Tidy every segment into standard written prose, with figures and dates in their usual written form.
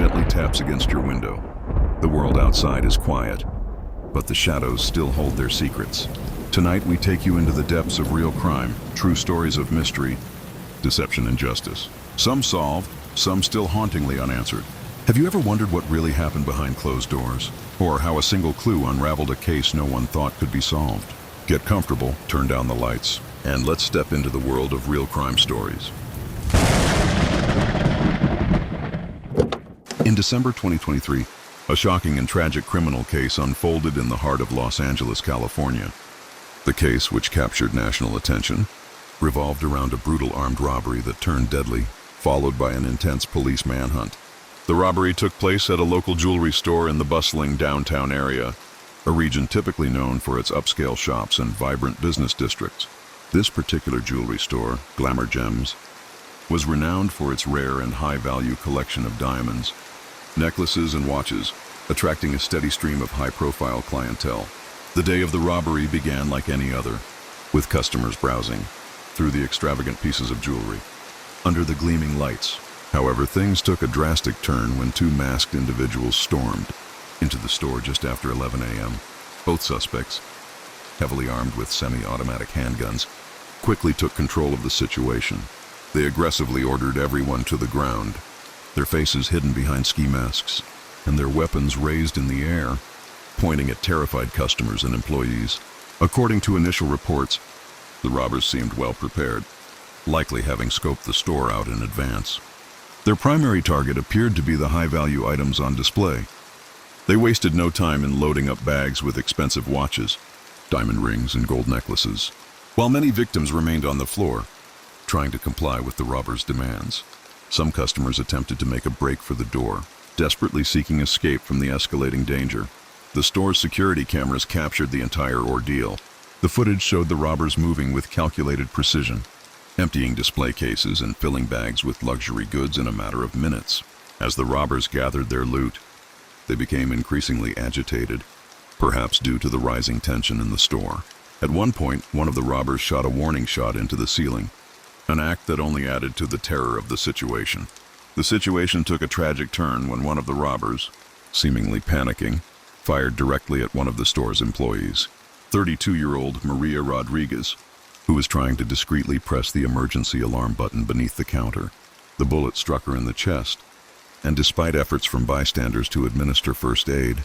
gently taps against your window. The world outside is quiet, but the shadows still hold their secrets. Tonight we take you into the depths of real crime, true stories of mystery, deception, and justice. Some solved, some still hauntingly unanswered. Have you ever wondered what really happened behind closed doors? Or how a single clue unraveled a case no one thought could be solved? Get comfortable, turn down the lights, and let's step into the world of real crime stories. In December 2023, a shocking and tragic criminal case unfolded in the heart of Los Angeles, California. The case, which captured national attention, revolved around a brutal armed robbery that turned deadly, followed by an intense police manhunt. The robbery took place at a local jewelry store in the bustling downtown area, a region typically known for its upscale shops and vibrant business districts. This particular jewelry store, Glamour Gems, was renowned for its rare and high-value collection of diamonds, necklaces, and watches, attracting a steady stream of high-profile clientele. The day of the robbery began like any other, with customers browsing through the extravagant pieces of jewelry under the gleaming lights. However, things took a drastic turn when two masked individuals stormed into the store just after 11 a.m. Both suspects, heavily armed with semi-automatic handguns, quickly took control of the situation. They aggressively ordered everyone to the ground, their faces hidden behind ski masks, and their weapons raised in the air, pointing at terrified customers and employees. According to initial reports, the robbers seemed well prepared, likely having scoped the store out in advance. Their primary target appeared to be the high-value items on display. They wasted no time in loading up bags with expensive watches, diamond rings, and gold necklaces, while many victims remained on the floor, trying to comply with the robbers' demands. Some customers attempted to make a break for the door, desperately seeking escape from the escalating danger. The store's security cameras captured the entire ordeal. The footage showed the robbers moving with calculated precision, emptying display cases and filling bags with luxury goods in a matter of minutes. As the robbers gathered their loot, they became increasingly agitated, perhaps due to the rising tension in the store. At one point, one of the robbers shot a warning shot into the ceiling, an act that only added to the terror of the situation. The situation took a tragic turn when one of the robbers, seemingly panicking, fired directly at one of the store's employees, 32-year-old Maria Rodriguez, who was trying to discreetly press the emergency alarm button beneath the counter. The bullet struck her in the chest, and despite efforts from bystanders to administer first aid,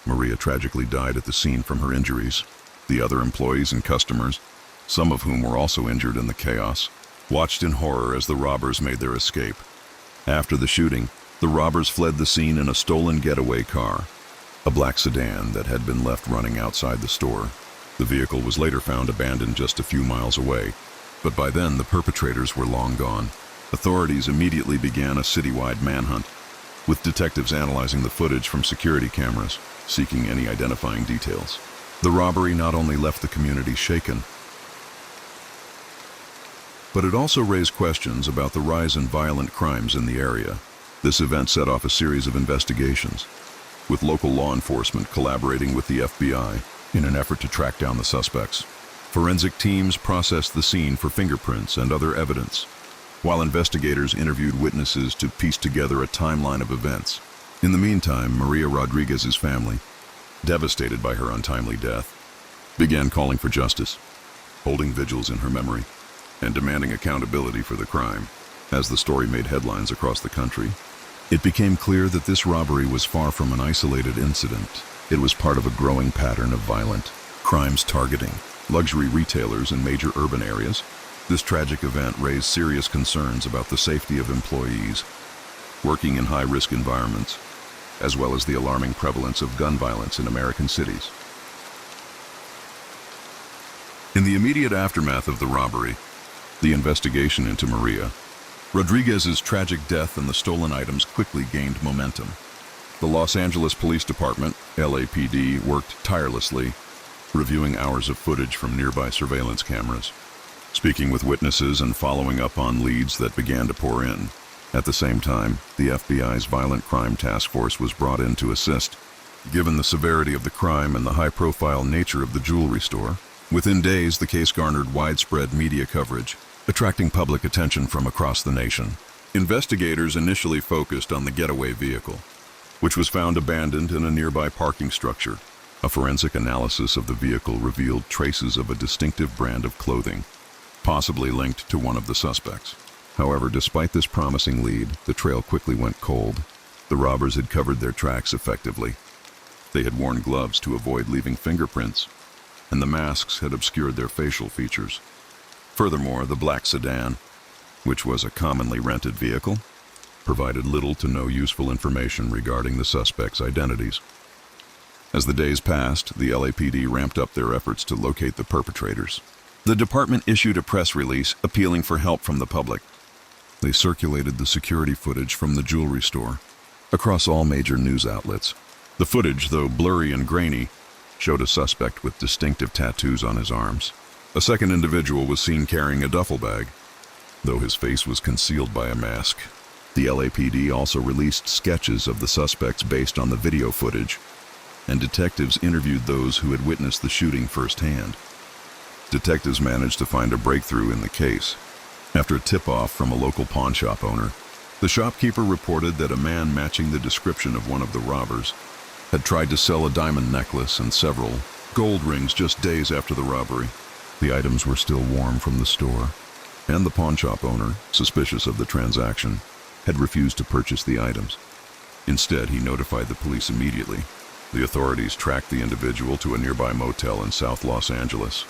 Maria tragically died at the scene from her injuries. The other employees and customers, some of whom were also injured in the chaos, watched in horror as the robbers made their escape. After the shooting, the robbers fled the scene in a stolen getaway car, a black sedan that had been left running outside the store. The vehicle was later found abandoned just a few miles away, but by then the perpetrators were long gone. Authorities immediately began a citywide manhunt, with detectives analyzing the footage from security cameras, seeking any identifying details. The robbery not only left the community shaken, but it also raised questions about the rise in violent crimes in the area. This event set off a series of investigations, with local law enforcement collaborating with the FBI in an effort to track down the suspects. Forensic teams processed the scene for fingerprints and other evidence, while investigators interviewed witnesses to piece together a timeline of events. In the meantime, Maria Rodriguez's family, devastated by her untimely death, began calling for justice, holding vigils in her memory, and demanding accountability for the crime. As the story made headlines across the country, it became clear that this robbery was far from an isolated incident. It was part of a growing pattern of violent crimes targeting luxury retailers in major urban areas. This tragic event raised serious concerns about the safety of employees working in high-risk environments, as well as the alarming prevalence of gun violence in American cities. In the immediate aftermath of the robbery, the investigation into Maria Rodriguez's tragic death and the stolen items quickly gained momentum. The Los Angeles Police Department, LAPD, worked tirelessly, reviewing hours of footage from nearby surveillance cameras, speaking with witnesses and following up on leads that began to pour in. At the same time, the FBI's Violent Crime Task Force was brought in to assist. Given the severity of the crime and the high-profile nature of the jewelry store, within days the case garnered widespread media coverage, attracting public attention from across the nation. Investigators initially focused on the getaway vehicle, which was found abandoned in a nearby parking structure. A forensic analysis of the vehicle revealed traces of a distinctive brand of clothing, possibly linked to one of the suspects. However, despite this promising lead, the trail quickly went cold. The robbers had covered their tracks effectively. They had worn gloves to avoid leaving fingerprints, and the masks had obscured their facial features. Furthermore, the black sedan, which was a commonly rented vehicle, provided little to no useful information regarding the suspects' identities. As the days passed, the LAPD ramped up their efforts to locate the perpetrators. The department issued a press release appealing for help from the public. They circulated the security footage from the jewelry store across all major news outlets. The footage, though blurry and grainy, showed a suspect with distinctive tattoos on his arms. A second individual was seen carrying a duffel bag, though his face was concealed by a mask. The LAPD also released sketches of the suspects based on the video footage, and detectives interviewed those who had witnessed the shooting firsthand. Detectives managed to find a breakthrough in the case. After a tip-off from a local pawn shop owner, the shopkeeper reported that a man matching the description of one of the robbers had tried to sell a diamond necklace and several gold rings just days after the robbery. The items were still warm from the store, and the pawn shop owner, suspicious of the transaction, had refused to purchase the items. Instead, he notified the police immediately. The authorities tracked the individual to a nearby motel in South Los Angeles,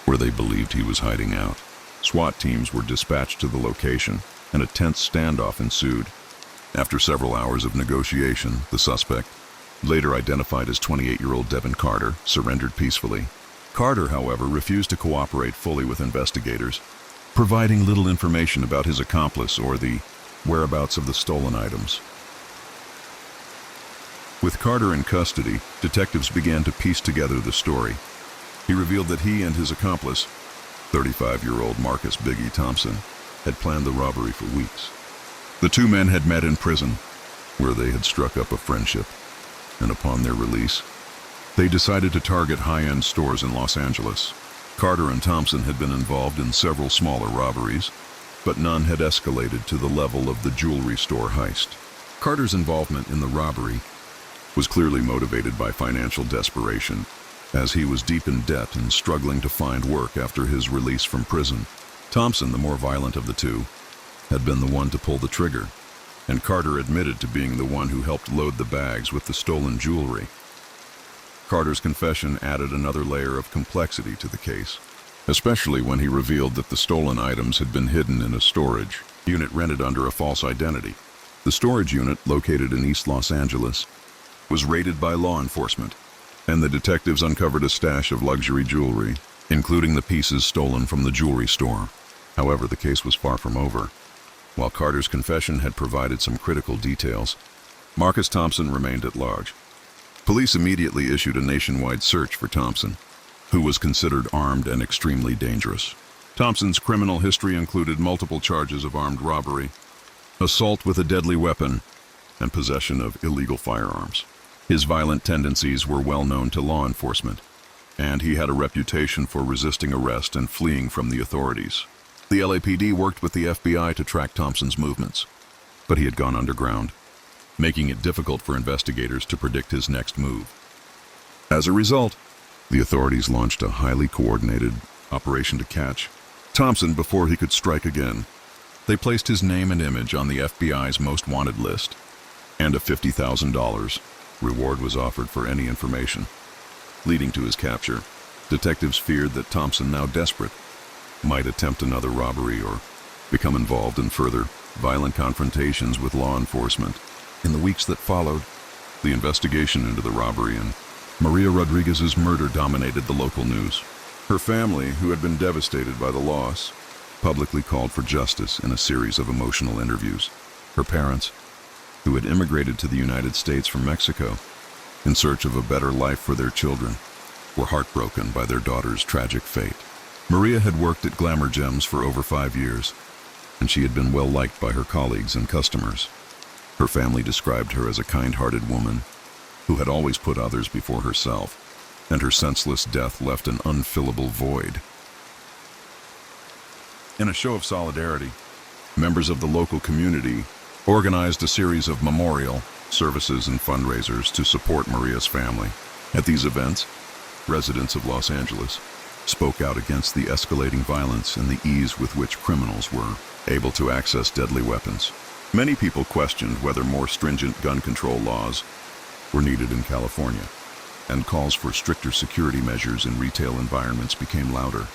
where they believed he was hiding out. SWAT teams were dispatched to the location, and a tense standoff ensued. After several hours of negotiation, the suspect, later identified as 28-year-old Devin Carter, surrendered peacefully. Carter, however, refused to cooperate fully with investigators, providing little information about his accomplice or the whereabouts of the stolen items. With Carter in custody, detectives began to piece together the story. He revealed that he and his accomplice, 35-year-old Marcus Biggie Thompson, had planned the robbery for weeks. The two men had met in prison, where they had struck up a friendship, and upon their release, they decided to target high-end stores in Los Angeles. Carter and Thompson had been involved in several smaller robberies, but none had escalated to the level of the jewelry store heist. Carter's involvement in the robbery was clearly motivated by financial desperation, as he was deep in debt and struggling to find work after his release from prison. Thompson, the more violent of the two, had been the one to pull the trigger, and Carter admitted to being the one who helped load the bags with the stolen jewelry. Carter's confession added another layer of complexity to the case, especially when he revealed that the stolen items had been hidden in a storage unit rented under a false identity. The storage unit, located in East Los Angeles, was raided by law enforcement, and the detectives uncovered a stash of luxury jewelry, including the pieces stolen from the jewelry store. However, the case was far from over. While Carter's confession had provided some critical details, Marcus Thompson remained at large. Police immediately issued a nationwide search for Thompson, who was considered armed and extremely dangerous. Thompson's criminal history included multiple charges of armed robbery, assault with a deadly weapon, and possession of illegal firearms. His violent tendencies were well known to law enforcement, and he had a reputation for resisting arrest and fleeing from the authorities. The LAPD worked with the FBI to track Thompson's movements, but he had gone underground, making it difficult for investigators to predict his next move. As a result, the authorities launched a highly coordinated operation to catch Thompson before he could strike again. They placed his name and image on the FBI's most wanted list, and a $50,000 reward was offered for any information leading to his capture. Detectives feared that Thompson, now desperate, might attempt another robbery or become involved in further violent confrontations with law enforcement. In the weeks that followed, the investigation into the robbery and Maria Rodriguez's murder dominated the local news. Her family, who had been devastated by the loss, publicly called for justice in a series of emotional interviews. Her parents, who had immigrated to the United States from Mexico in search of a better life for their children, were heartbroken by their daughter's tragic fate. Maria had worked at Glamour Gems for over 5 years, and she had been well liked by her colleagues and customers. Her family described her as a kind-hearted woman who had always put others before herself, and her senseless death left an unfillable void. In a show of solidarity, members of the local community organized a series of memorial services and fundraisers to support Maria's family. At these events, residents of Los Angeles spoke out against the escalating violence and the ease with which criminals were able to access deadly weapons. Many people questioned whether more stringent gun control laws were needed in California, and calls for stricter security measures in retail environments became louder.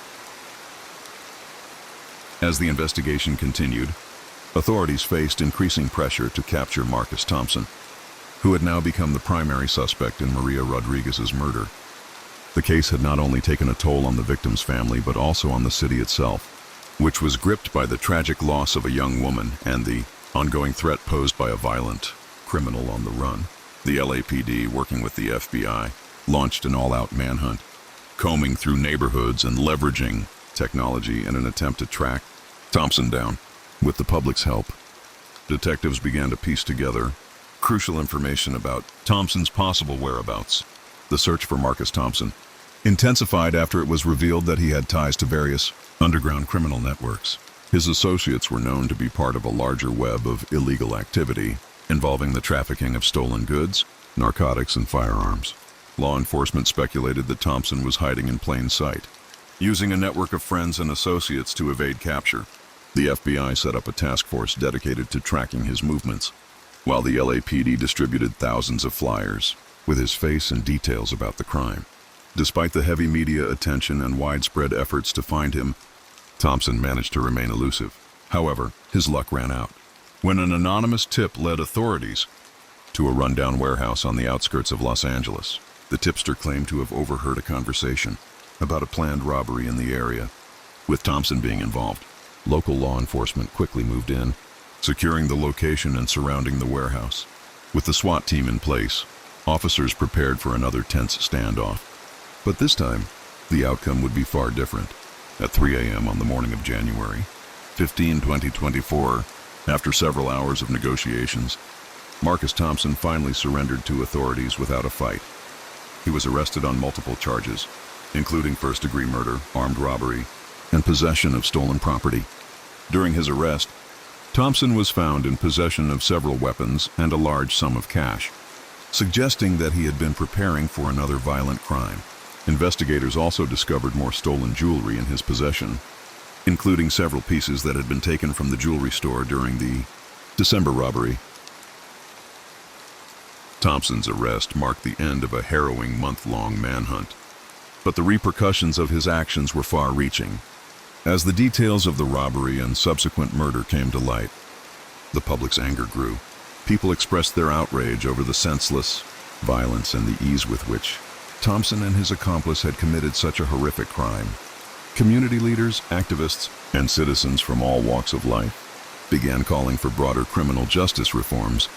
As the investigation continued, authorities faced increasing pressure to capture Marcus Thompson, who had now become the primary suspect in Maria Rodriguez's murder. The case had not only taken a toll on the victim's family, but also on the city itself, which was gripped by the tragic loss of a young woman and the ongoing threat posed by a violent criminal on the run. The LAPD, working with the FBI, launched an all-out manhunt, combing through neighborhoods and leveraging technology in an attempt to track Thompson down. With the public's help, detectives began to piece together crucial information about Thompson's possible whereabouts. The search for Marcus Thompson intensified after it was revealed that he had ties to various underground criminal networks. His associates were known to be part of a larger web of illegal activity involving the trafficking of stolen goods, narcotics, and firearms. Law enforcement speculated that Thompson was hiding in plain sight, using a network of friends and associates to evade capture. The FBI set up a task force dedicated to tracking his movements, while the LAPD distributed thousands of flyers with his face and details about the crime. Despite the heavy media attention and widespread efforts to find him, Thompson managed to remain elusive. However, his luck ran out when an anonymous tip led authorities to a rundown warehouse on the outskirts of Los Angeles. The tipster claimed to have overheard a conversation about a planned robbery in the area, with Thompson being involved. Local law enforcement quickly moved in, securing the location and surrounding the warehouse. With the SWAT team in place, officers prepared for another tense standoff. But this time, the outcome would be far different. At 3 a.m. on the morning of January 15, 2024, after several hours of negotiations, Marcus Thompson finally surrendered to authorities without a fight. He was arrested on multiple charges, including first-degree murder, armed robbery, and possession of stolen property. During his arrest, Thompson was found in possession of several weapons and a large sum of cash, suggesting that he had been preparing for another violent crime. Investigators also discovered more stolen jewelry in his possession, including several pieces that had been taken from the jewelry store during the December robbery. Thompson's arrest marked the end of a harrowing month-long manhunt, but the repercussions of his actions were far-reaching. As the details of the robbery and subsequent murder came to light, the public's anger grew. People expressed their outrage over the senseless violence and the ease with which Thompson and his accomplice had committed such a horrific crime. Community leaders, activists, and citizens from all walks of life began calling for broader criminal justice reforms,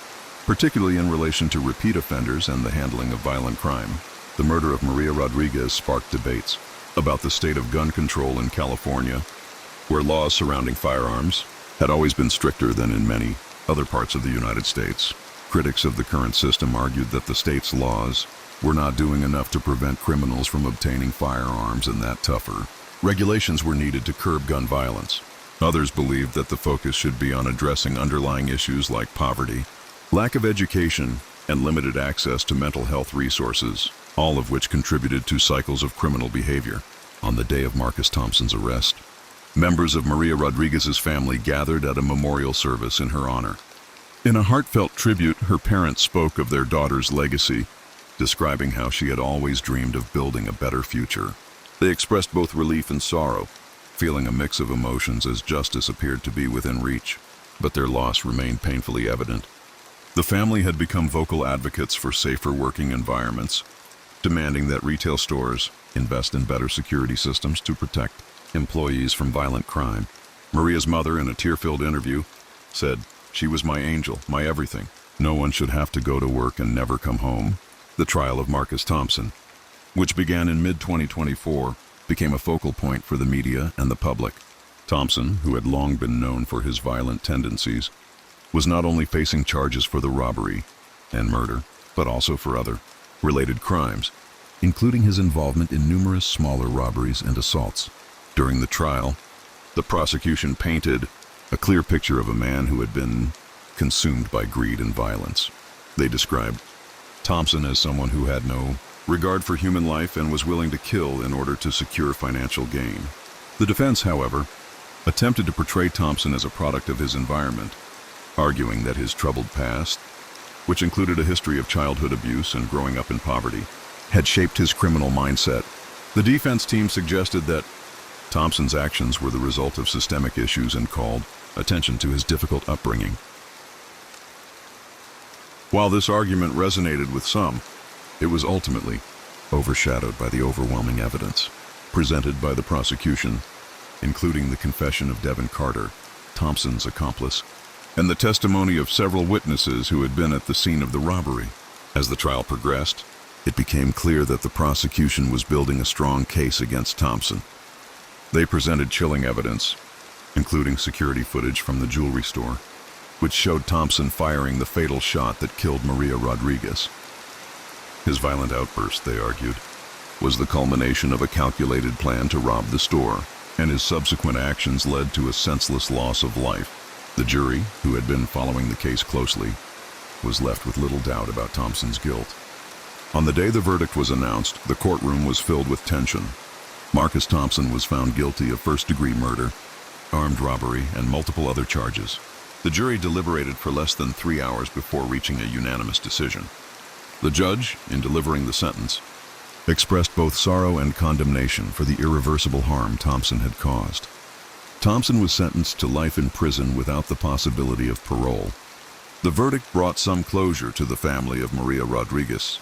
particularly in relation to repeat offenders and the handling of violent crime. The murder of Maria Rodriguez sparked debates about the state of gun control in California, where laws surrounding firearms had always been stricter than in many other parts of the United States. Critics of the current system argued that the state's laws were not doing enough to prevent criminals from obtaining firearms, and that tougher regulations were needed to curb gun violence. Others believed that the focus should be on addressing underlying issues like poverty, lack of education, and limited access to mental health resources, all of which contributed to cycles of criminal behavior. On the day of Marcus Thompson's arrest, members of Maria Rodriguez's family gathered at a memorial service in her honor. In a heartfelt tribute, her parents spoke of their daughter's legacy, describing how she had always dreamed of building a better future. They expressed both relief and sorrow, feeling a mix of emotions as justice appeared to be within reach, but their loss remained painfully evident. The family had become vocal advocates for safer working environments, demanding that retail stores invest in better security systems to protect employees from violent crime. Maria's mother, in a tear-filled interview, said, "She was my angel, my everything. No one should have to go to work and never come home." The trial of Marcus Thompson, which began in mid-2024, became a focal point for the media and the public. Thompson, who had long been known for his violent tendencies, was not only facing charges for the robbery and murder, but also for other related crimes, including his involvement in numerous smaller robberies and assaults. During the trial, the prosecution painted a clear picture of a man who had been consumed by greed and violence. They described Thompson as someone who had no regard for human life and was willing to kill in order to secure financial gain. The defense, however, attempted to portray Thompson as a product of his environment, arguing that his troubled past, which included a history of childhood abuse and growing up in poverty, had shaped his criminal mindset. The defense team suggested that Thompson's actions were the result of systemic issues and called attention to his difficult upbringing. While this argument resonated with some, it was ultimately overshadowed by the overwhelming evidence presented by the prosecution, including the confession of Devin Carter, Thompson's accomplice, and the testimony of several witnesses who had been at the scene of the robbery. As the trial progressed, it became clear that the prosecution was building a strong case against Thompson. They presented chilling evidence, including security footage from the jewelry store, which showed Thompson firing the fatal shot that killed Maria Rodriguez. His violent outburst, they argued, was the culmination of a calculated plan to rob the store, and his subsequent actions led to a senseless loss of life. The jury, who had been following the case closely, was left with little doubt about Thompson's guilt. On the day the verdict was announced, the courtroom was filled with tension. Marcus Thompson was found guilty of first-degree murder, armed robbery, and multiple other charges. The jury deliberated for less than 3 hours before reaching a unanimous decision. The judge, in delivering the sentence, expressed both sorrow and condemnation for the irreversible harm Thompson had caused. Thompson was sentenced to life in prison without the possibility of parole. The verdict brought some closure to the family of Maria Rodriguez,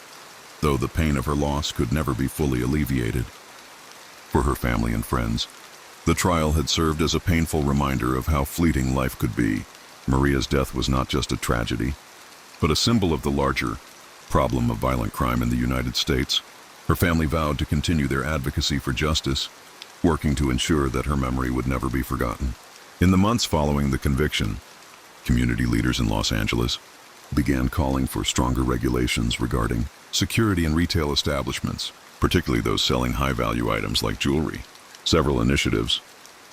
though the pain of her loss could never be fully alleviated. For her family and friends, the trial had served as a painful reminder of how fleeting life could be. Maria's death was not just a tragedy, but a symbol of the larger problem of violent crime in the United States. Her family vowed to continue their advocacy for justice, working to ensure that her memory would never be forgotten. In the months following the conviction, community leaders in Los Angeles began calling for stronger regulations regarding security in retail establishments, particularly those selling high-value items like jewelry. Several initiatives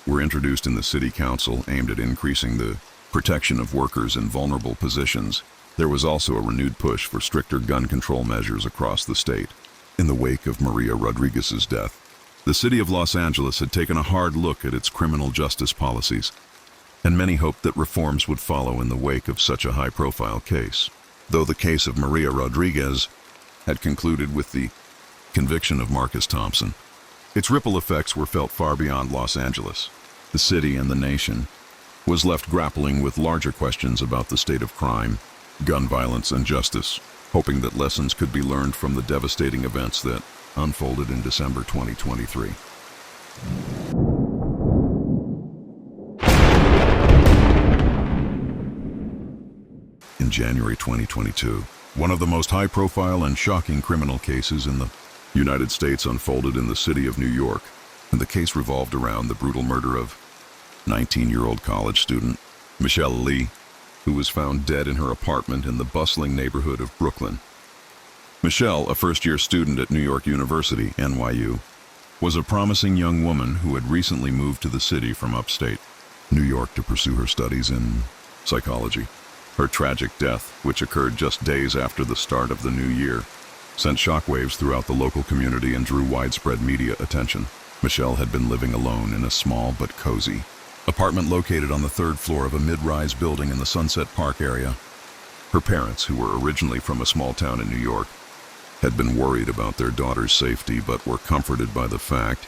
were introduced in the city council aimed at increasing the protection of workers in vulnerable positions. There was also a renewed push for stricter gun control measures across the state. In the wake of Maria Rodriguez's death, the city of Los Angeles had taken a hard look at its criminal justice policies, and many hoped that reforms would follow in the wake of such a high-profile case. Though the case of Maria Rodriguez had concluded with the conviction of Marcus Thompson, its ripple effects were felt far beyond Los Angeles. The city and the nation was left grappling with larger questions about the state of crime, gun violence, and justice, hoping that lessons could be learned from the devastating events that unfolded in December 2023. In January 2022, one of the most high-profile and shocking criminal cases in the United States unfolded in the city of New York, and the case revolved around the brutal murder of 19-year-old college student Michelle Lee, who was found dead in her apartment in the bustling neighborhood of Brooklyn. Michelle, a first-year student at New York University, NYU, was a promising young woman who had recently moved to the city from upstate New York to pursue her studies in psychology. Her tragic death, which occurred just days after the start of the new year, sent shockwaves throughout the local community and drew widespread media attention. Michelle had been living alone in a small but cozy apartment located on the 3rd floor of a mid-rise building in the Sunset Park area. Her parents, who were originally from a small town in New York, had been worried about their daughter's safety but were comforted by the fact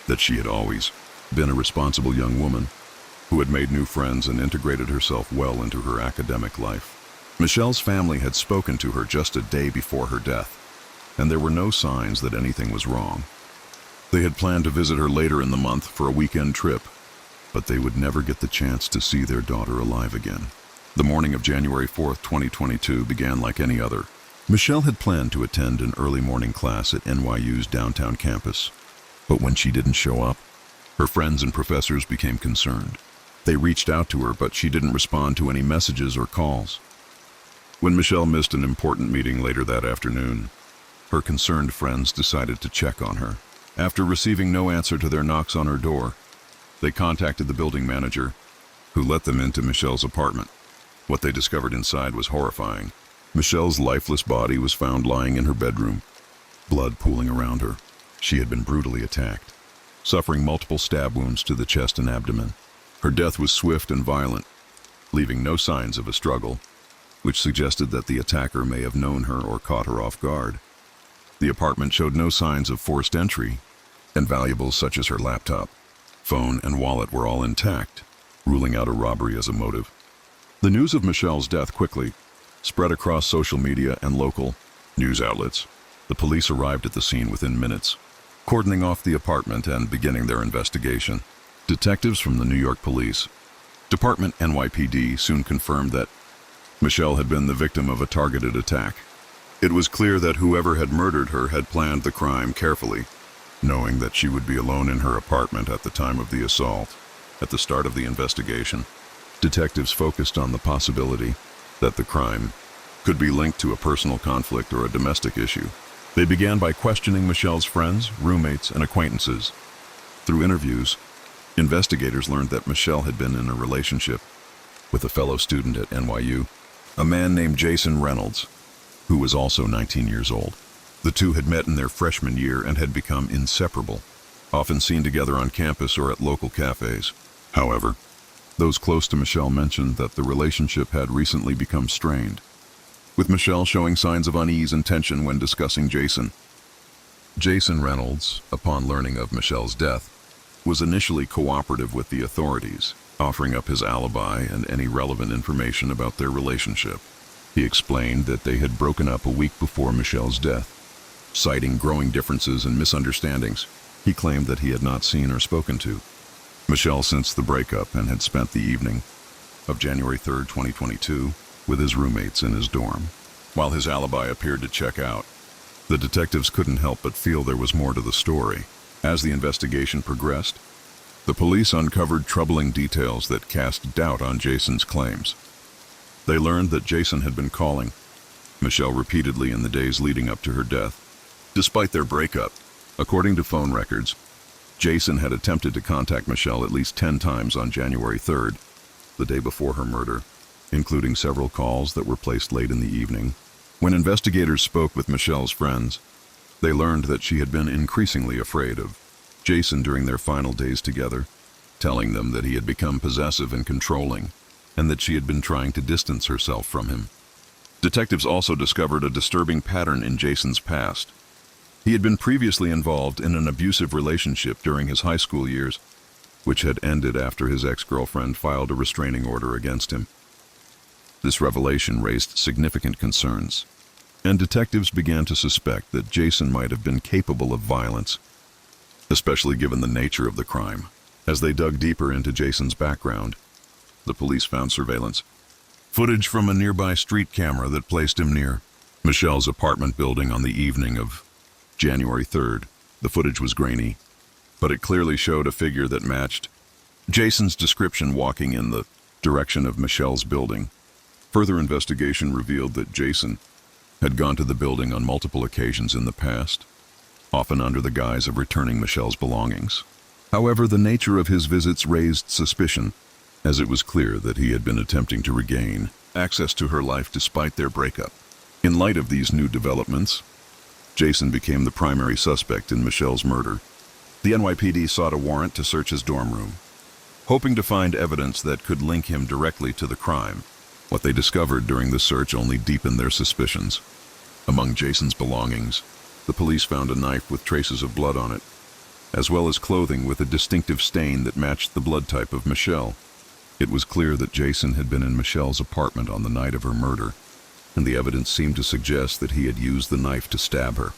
that she had always been a responsible young woman who had made new friends and integrated herself well into her academic life. Michelle's family had spoken to her just a day before her death, and there were no signs that anything was wrong. They had planned to visit her later in the month for a weekend trip, but they would never get the chance to see their daughter alive again. The morning of January 4th, 2022 began like any other. Michelle had planned to attend an early morning class at NYU's downtown campus, but when she didn't show up, her friends and professors became concerned. They reached out to her, but she didn't respond to any messages or calls. When Michelle missed an important meeting later that afternoon, her concerned friends decided to check on her. After receiving no answer to their knocks on her door, they contacted the building manager, who let them into Michelle's apartment. What they discovered inside was horrifying. Michelle's lifeless body was found lying in her bedroom, blood pooling around her. She had been brutally attacked, suffering multiple stab wounds to the chest and abdomen. Her death was swift and violent, leaving no signs of a struggle, which suggested that the attacker may have known her or caught her off guard. The apartment showed no signs of forced entry, and valuables such as her laptop, phone, and wallet were all intact, ruling out a robbery as a motive. The news of Michelle's death quickly spread across social media and local news outlets. The police arrived at the scene within minutes, cordoning off the apartment and beginning their investigation. Detectives from the New York Police Department NYPD soon confirmed that Michelle had been the victim of a targeted attack. It was clear that whoever had murdered her had planned the crime carefully, knowing that she would be alone in her apartment at the time of the assault. At the start of the investigation, detectives focused on the possibility that the crime could be linked to a personal conflict or a domestic issue. They began by questioning Michelle's friends, roommates, and acquaintances. Through interviews, investigators learned that Michelle had been in a relationship with a fellow student at NYU, a man named Jason Reynolds, who was also 19 years old. The two had met in their freshman year and had become inseparable, often seen together on campus or at local cafes. However, those close to Michelle mentioned that the relationship had recently become strained, with Michelle showing signs of unease and tension when discussing Jason. Jason Reynolds, upon learning of Michelle's death, was initially cooperative with the authorities, offering up his alibi and any relevant information about their relationship. He explained that they had broken up a week before Michelle's death. Citing growing differences and misunderstandings, he claimed that he had not seen or spoken to Michelle since the breakup and had spent the evening of January 3, 2022, with his roommates in his dorm. While his alibi appeared to check out, the detectives couldn't help but feel there was more to the story. As the investigation progressed, the police uncovered troubling details that cast doubt on Jason's claims. They learned that Jason had been calling Michelle repeatedly in the days leading up to her death. Despite their breakup, according to phone records, Jason had attempted to contact Michelle at least 10 times on January 3rd, the day before her murder, including several calls that were placed late in the evening. When investigators spoke with Michelle's friends, they learned that she had been increasingly afraid of Jason during their final days together, telling them that he had become possessive and controlling, and that she had been trying to distance herself from him. Detectives also discovered a disturbing pattern in Jason's past. He had been previously involved in an abusive relationship during his high school years, which had ended after his ex-girlfriend filed a restraining order against him. This revelation raised significant concerns, and detectives began to suspect that Jason might have been capable of violence, especially given the nature of the crime. As they dug deeper into Jason's background, the police found surveillance footage from a nearby street camera that placed him near Michelle's apartment building on the evening of January 3rd. The footage was grainy, but it clearly showed a figure that matched Jason's description walking in the direction of Michelle's building. Further investigation revealed that Jason had gone to the building on multiple occasions in the past, often under the guise of returning Michelle's belongings. However, the nature of his visits raised suspicion, as it was clear that he had been attempting to regain access to her life despite their breakup. In light of these new developments, Jason became the primary suspect in Michelle's murder. The NYPD sought a warrant to search his dorm room, hoping to find evidence that could link him directly to the crime. What they discovered during the search only deepened their suspicions. Among Jason's belongings, the police found a knife with traces of blood on it, as well as clothing with a distinctive stain that matched the blood type of Michelle. It was clear that Jason had been in Michelle's apartment on the night of her murder, and the evidence seemed to suggest that he had used the knife to stab her.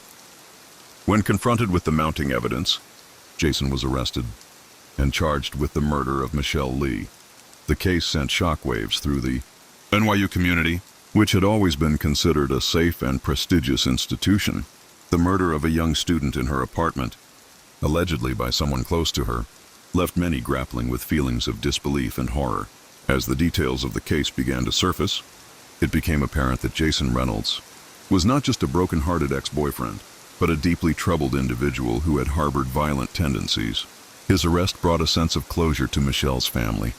When confronted with the mounting evidence, Jason was arrested and charged with the murder of Michelle Lee. The case sent shockwaves through the NYU community, which had always been considered a safe and prestigious institution. The murder of a young student in her apartment, allegedly by someone close to her, left many grappling with feelings of disbelief and horror. As the details of the case began to surface, it became apparent that Jason Reynolds was not just a broken-hearted ex-boyfriend, but a deeply troubled individual who had harbored violent tendencies. His arrest brought a sense of closure to Michelle's family,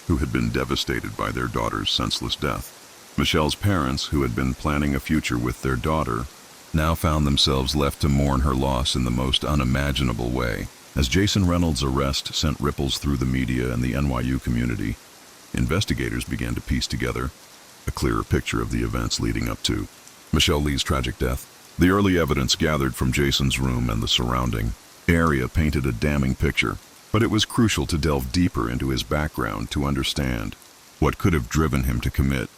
who had been devastated by their daughter's senseless death. Michelle's parents, who had been planning a future with their daughter, now found themselves left to mourn her loss in the most unimaginable way. As Jason Reynolds' arrest sent ripples through the media and the NYU community, investigators began to piece together a clearer picture of the events leading up to Michelle Lee's tragic death. The early evidence gathered from Jason's room and the surrounding area painted a damning picture, but it was crucial to delve deeper into his background to understand what could have driven him to commit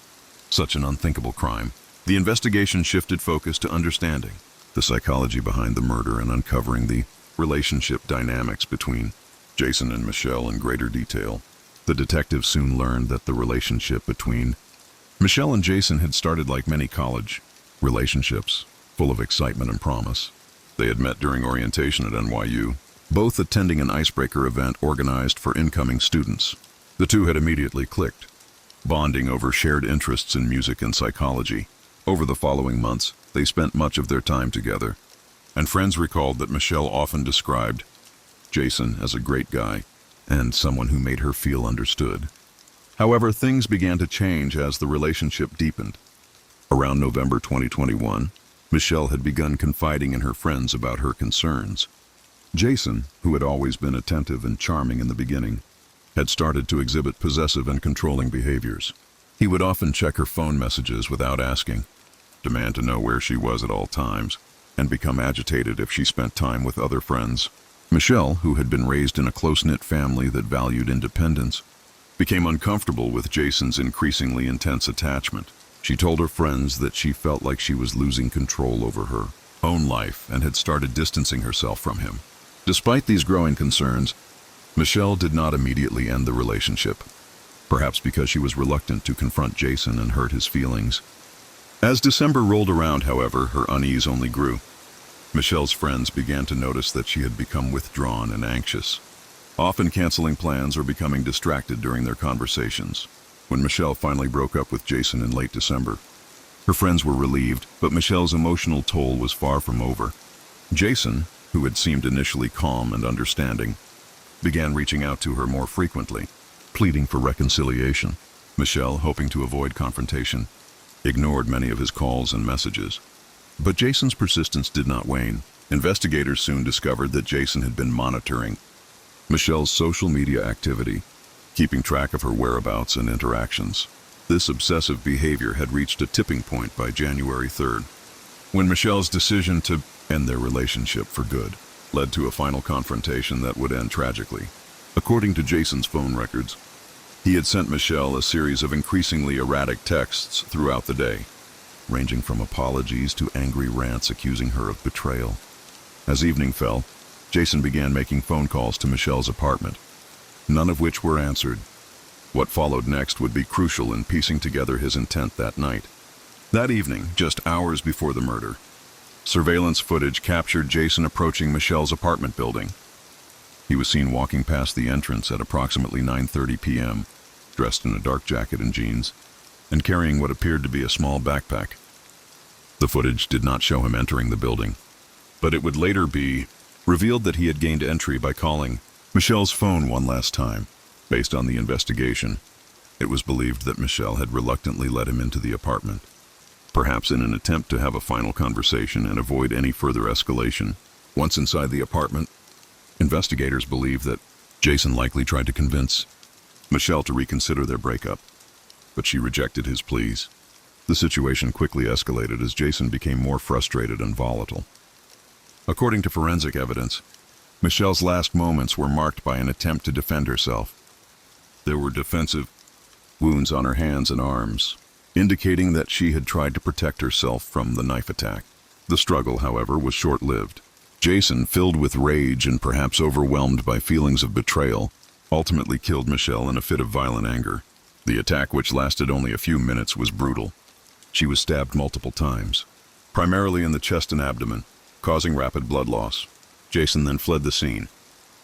such an unthinkable crime. The investigation shifted focus to understanding the psychology behind the murder and uncovering the relationship dynamics between Jason and Michelle in greater detail. The detectives soon learned that the relationship between Michelle and Jason had started like many college relationships, full of excitement and promise. They had met during orientation at NYU, both attending an icebreaker event organized for incoming students. The two had immediately clicked, bonding over shared interests in music and psychology. Over the following months, they spent much of their time together, and friends recalled that Michelle often described Jason as a great guy and someone who made her feel understood. However, things began to change as the relationship deepened. Around November 2021, Michelle had begun confiding in her friends about her concerns. Jason, who had always been attentive and charming in the beginning, had started to exhibit possessive and controlling behaviors. He would often check her phone messages without asking, demand to know where she was at all times, and become agitated if she spent time with other friends. Michelle, who had been raised in a close-knit family that valued independence, became uncomfortable with Jason's increasingly intense attachment. She told her friends that she felt like she was losing control over her own life and had started distancing herself from him. Despite these growing concerns, Michelle did not immediately end the relationship, perhaps because she was reluctant to confront Jason and hurt his feelings. As December rolled around, however, her unease only grew. Michelle's friends began to notice that she had become withdrawn and anxious, often canceling plans or becoming distracted during their conversations. When Michelle finally broke up with Jason in late December, her friends were relieved, but Michelle's emotional toll was far from over. Jason, who had seemed initially calm and understanding, began reaching out to her more frequently, pleading for reconciliation. Michelle, hoping to avoid confrontation, ignored many of his calls and messages. But Jason's persistence did not wane. Investigators soon discovered that Jason had been monitoring Michelle's social media activity, keeping track of her whereabouts and interactions. This obsessive behavior had reached a tipping point by January 3rd, when Michelle's decision to end their relationship for good led to a final confrontation that would end tragically. According to Jason's phone records, he had sent Michelle a series of increasingly erratic texts throughout the day, ranging from apologies to angry rants accusing her of betrayal. As evening fell, Jason began making phone calls to Michelle's apartment, none of which were answered. What followed next would be crucial in piecing together his intent that night. That evening, just hours before the murder, surveillance footage captured Jason approaching Michelle's apartment building. He was seen walking past the entrance at approximately 9:30 p.m., dressed in a dark jacket and jeans, and carrying what appeared to be a small backpack. The footage did not show him entering the building, but it would later be revealed that he had gained entry by calling Michelle's phone one last time. Based on the investigation, it was believed that Michelle had reluctantly let him into the apartment, perhaps in an attempt to have a final conversation and avoid any further escalation. Once inside the apartment, investigators believe that Jason likely tried to convince Michelle to reconsider their breakup, but she rejected his pleas. The situation quickly escalated as Jason became more frustrated and volatile. According to forensic evidence, Michelle's last moments were marked by an attempt to defend herself. There were defensive wounds on her hands and arms, indicating that she had tried to protect herself from the knife attack. The struggle, however, was short-lived. Jason, filled with rage and perhaps overwhelmed by feelings of betrayal, ultimately killed Michelle in a fit of violent anger. The attack, which lasted only a few minutes, was brutal. She was stabbed multiple times, primarily in the chest and abdomen, causing rapid blood loss. Jason then fled the scene,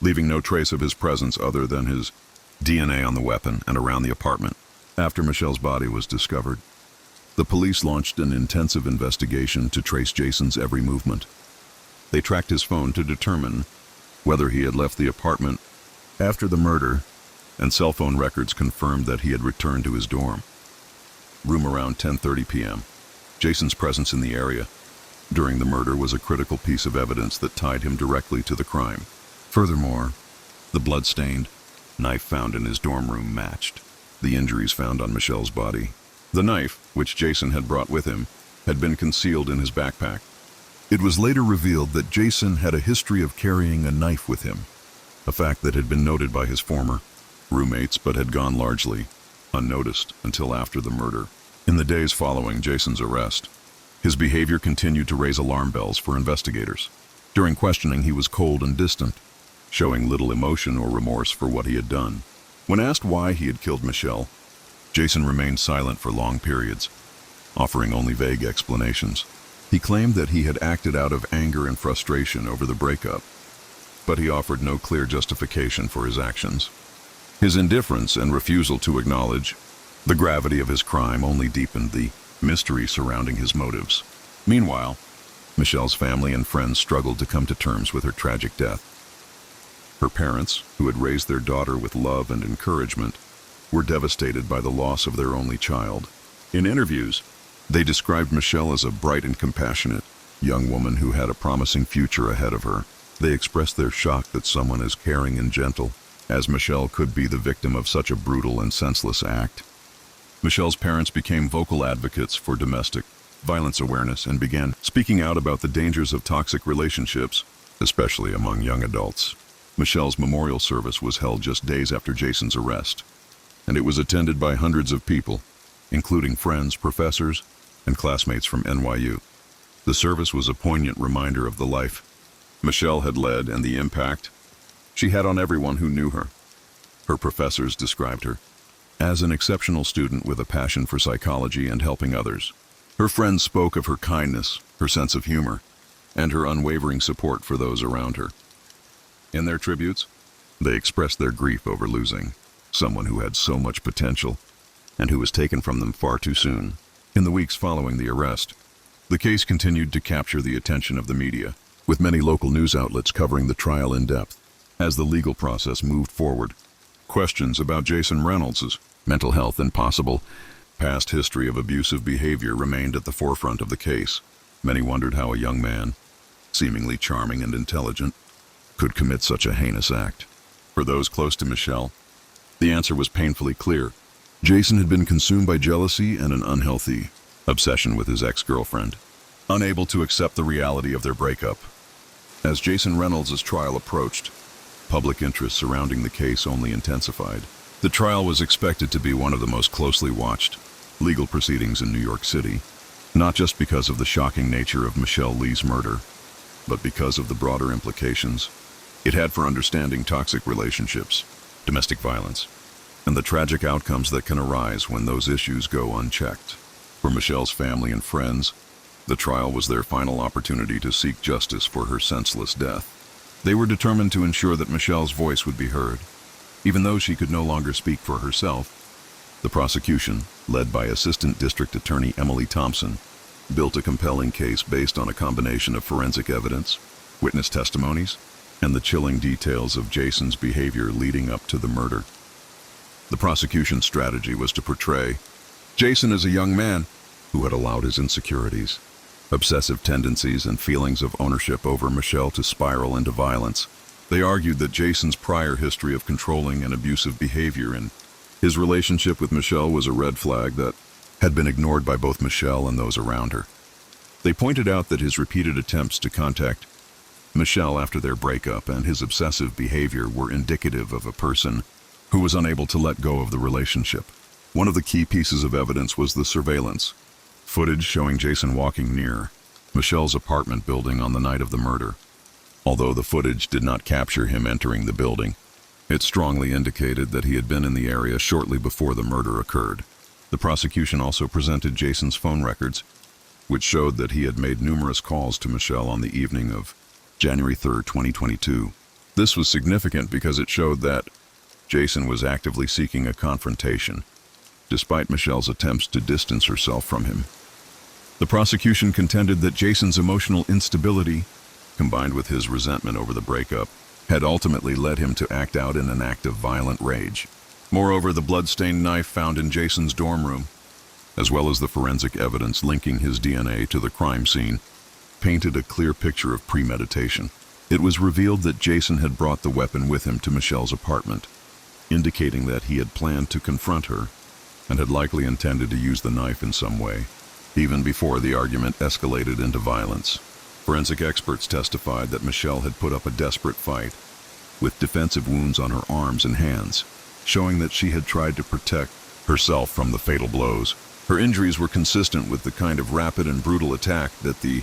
leaving no trace of his presence other than his DNA on the weapon and around the apartment. After Michelle's body was discovered, the police launched an intensive investigation to trace Jason's every movement. They tracked his phone to determine whether he had left the apartment after the murder and cell phone records confirmed that he had returned to his dorm room around 10:30 p.m. Jason's presence in the area during the murder was a critical piece of evidence that tied him directly to the crime. Furthermore, the blood-stained knife found in his dorm room matched the injuries found on Michelle's body. The knife, which Jason had brought with him, had been concealed in his backpack. It was later revealed that Jason had a history of carrying a knife with him, a fact that had been noted by his former roommates but had gone largely unnoticed until after the murder. In the days following Jason's arrest, his behavior continued to raise alarm bells for investigators. During questioning, he was cold and distant, showing little emotion or remorse for what he had done. When asked why he had killed Michelle, Jason remained silent for long periods, offering only vague explanations. He claimed that he had acted out of anger and frustration over the breakup, but he offered no clear justification for his actions. His indifference and refusal to acknowledge the gravity of his crime only deepened the mystery surrounding his motives. Meanwhile, Michelle's family and friends struggled to come to terms with her tragic death. Her parents, who had raised their daughter with love and encouragement, were devastated by the loss of their only child. In interviews, they described Michelle as a bright and compassionate young woman who had a promising future ahead of her. They expressed their shock that someone as caring and gentle as Michelle could be the victim of such a brutal and senseless act. Michelle's parents became vocal advocates for domestic violence awareness and began speaking out about the dangers of toxic relationships, especially among young adults. Michelle's memorial service was held just days after Jason's arrest, and it was attended by hundreds of people, including friends, professors, and classmates from NYU. The service was a poignant reminder of the life Michelle had led and the impact she had on everyone who knew her. Her professors described her as an exceptional student with a passion for psychology and helping others. Her friends spoke of her kindness, her sense of humor, and her unwavering support for those around her. In their tributes, they expressed their grief over losing someone who had so much potential and who was taken from them far too soon. In the weeks following the arrest, the case continued to capture the attention of the media, with many local news outlets covering the trial in depth. As the legal process moved forward, questions about Jason Reynolds' mental health and possible past history of abusive behavior remained at the forefront of the case. Many wondered how a young man, seemingly charming and intelligent, could commit such a heinous act. For those close to Michelle, the answer was painfully clear. Jason had been consumed by jealousy and an unhealthy obsession with his ex-girlfriend, unable to accept the reality of their breakup. As Jason Reynolds' trial approached, public interest surrounding the case only intensified. The trial was expected to be one of the most closely watched legal proceedings in New York City, not just because of the shocking nature of Michelle Lee's murder, but because of the broader implications it had for understanding toxic relationships, domestic violence, and the tragic outcomes that can arise when those issues go unchecked. For Michelle's family and friends, the trial was their final opportunity to seek justice for her senseless death. They were determined to ensure that Michelle's voice would be heard, even though she could no longer speak for herself. The prosecution, led by Assistant District Attorney Emily Thompson, built a compelling case based on a combination of forensic evidence, witness testimonies, and the chilling details of Jason's behavior leading up to the murder. The prosecution's strategy was to portray Jason as a young man who had allowed his insecurities, obsessive tendencies, and feelings of ownership over Michelle to spiral into violence. They argued that Jason's prior history of controlling and abusive behavior in his relationship with Michelle was a red flag that had been ignored by both Michelle and those around her. They pointed out that his repeated attempts to contact Michelle after their breakup and his obsessive behavior were indicative of a person who was unable to let go of the relationship. One of the key pieces of evidence was the surveillance footage showing Jason walking near Michelle's apartment building on the night of the murder. Although the footage did not capture him entering the building, it strongly indicated that he had been in the area shortly before the murder occurred. The prosecution also presented Jason's phone records, which showed that he had made numerous calls to Michelle on the evening of January 3, 2022. This was significant because it showed that Jason was actively seeking a confrontation, despite Michelle's attempts to distance herself from him. The prosecution contended that Jason's emotional instability, combined with his resentment over the breakup, had ultimately led him to act out in an act of violent rage. Moreover, the blood-stained knife found in Jason's dorm room, as well as the forensic evidence linking his DNA to the crime scene, painted a clear picture of premeditation. It was revealed that Jason had brought the weapon with him to Michelle's apartment, indicating that he had planned to confront her and had likely intended to use the knife in some way, even before the argument escalated into violence. Forensic experts testified that Michelle had put up a desperate fight, with defensive wounds on her arms and hands, showing that she had tried to protect herself from the fatal blows. Her injuries were consistent with the kind of rapid and brutal attack that the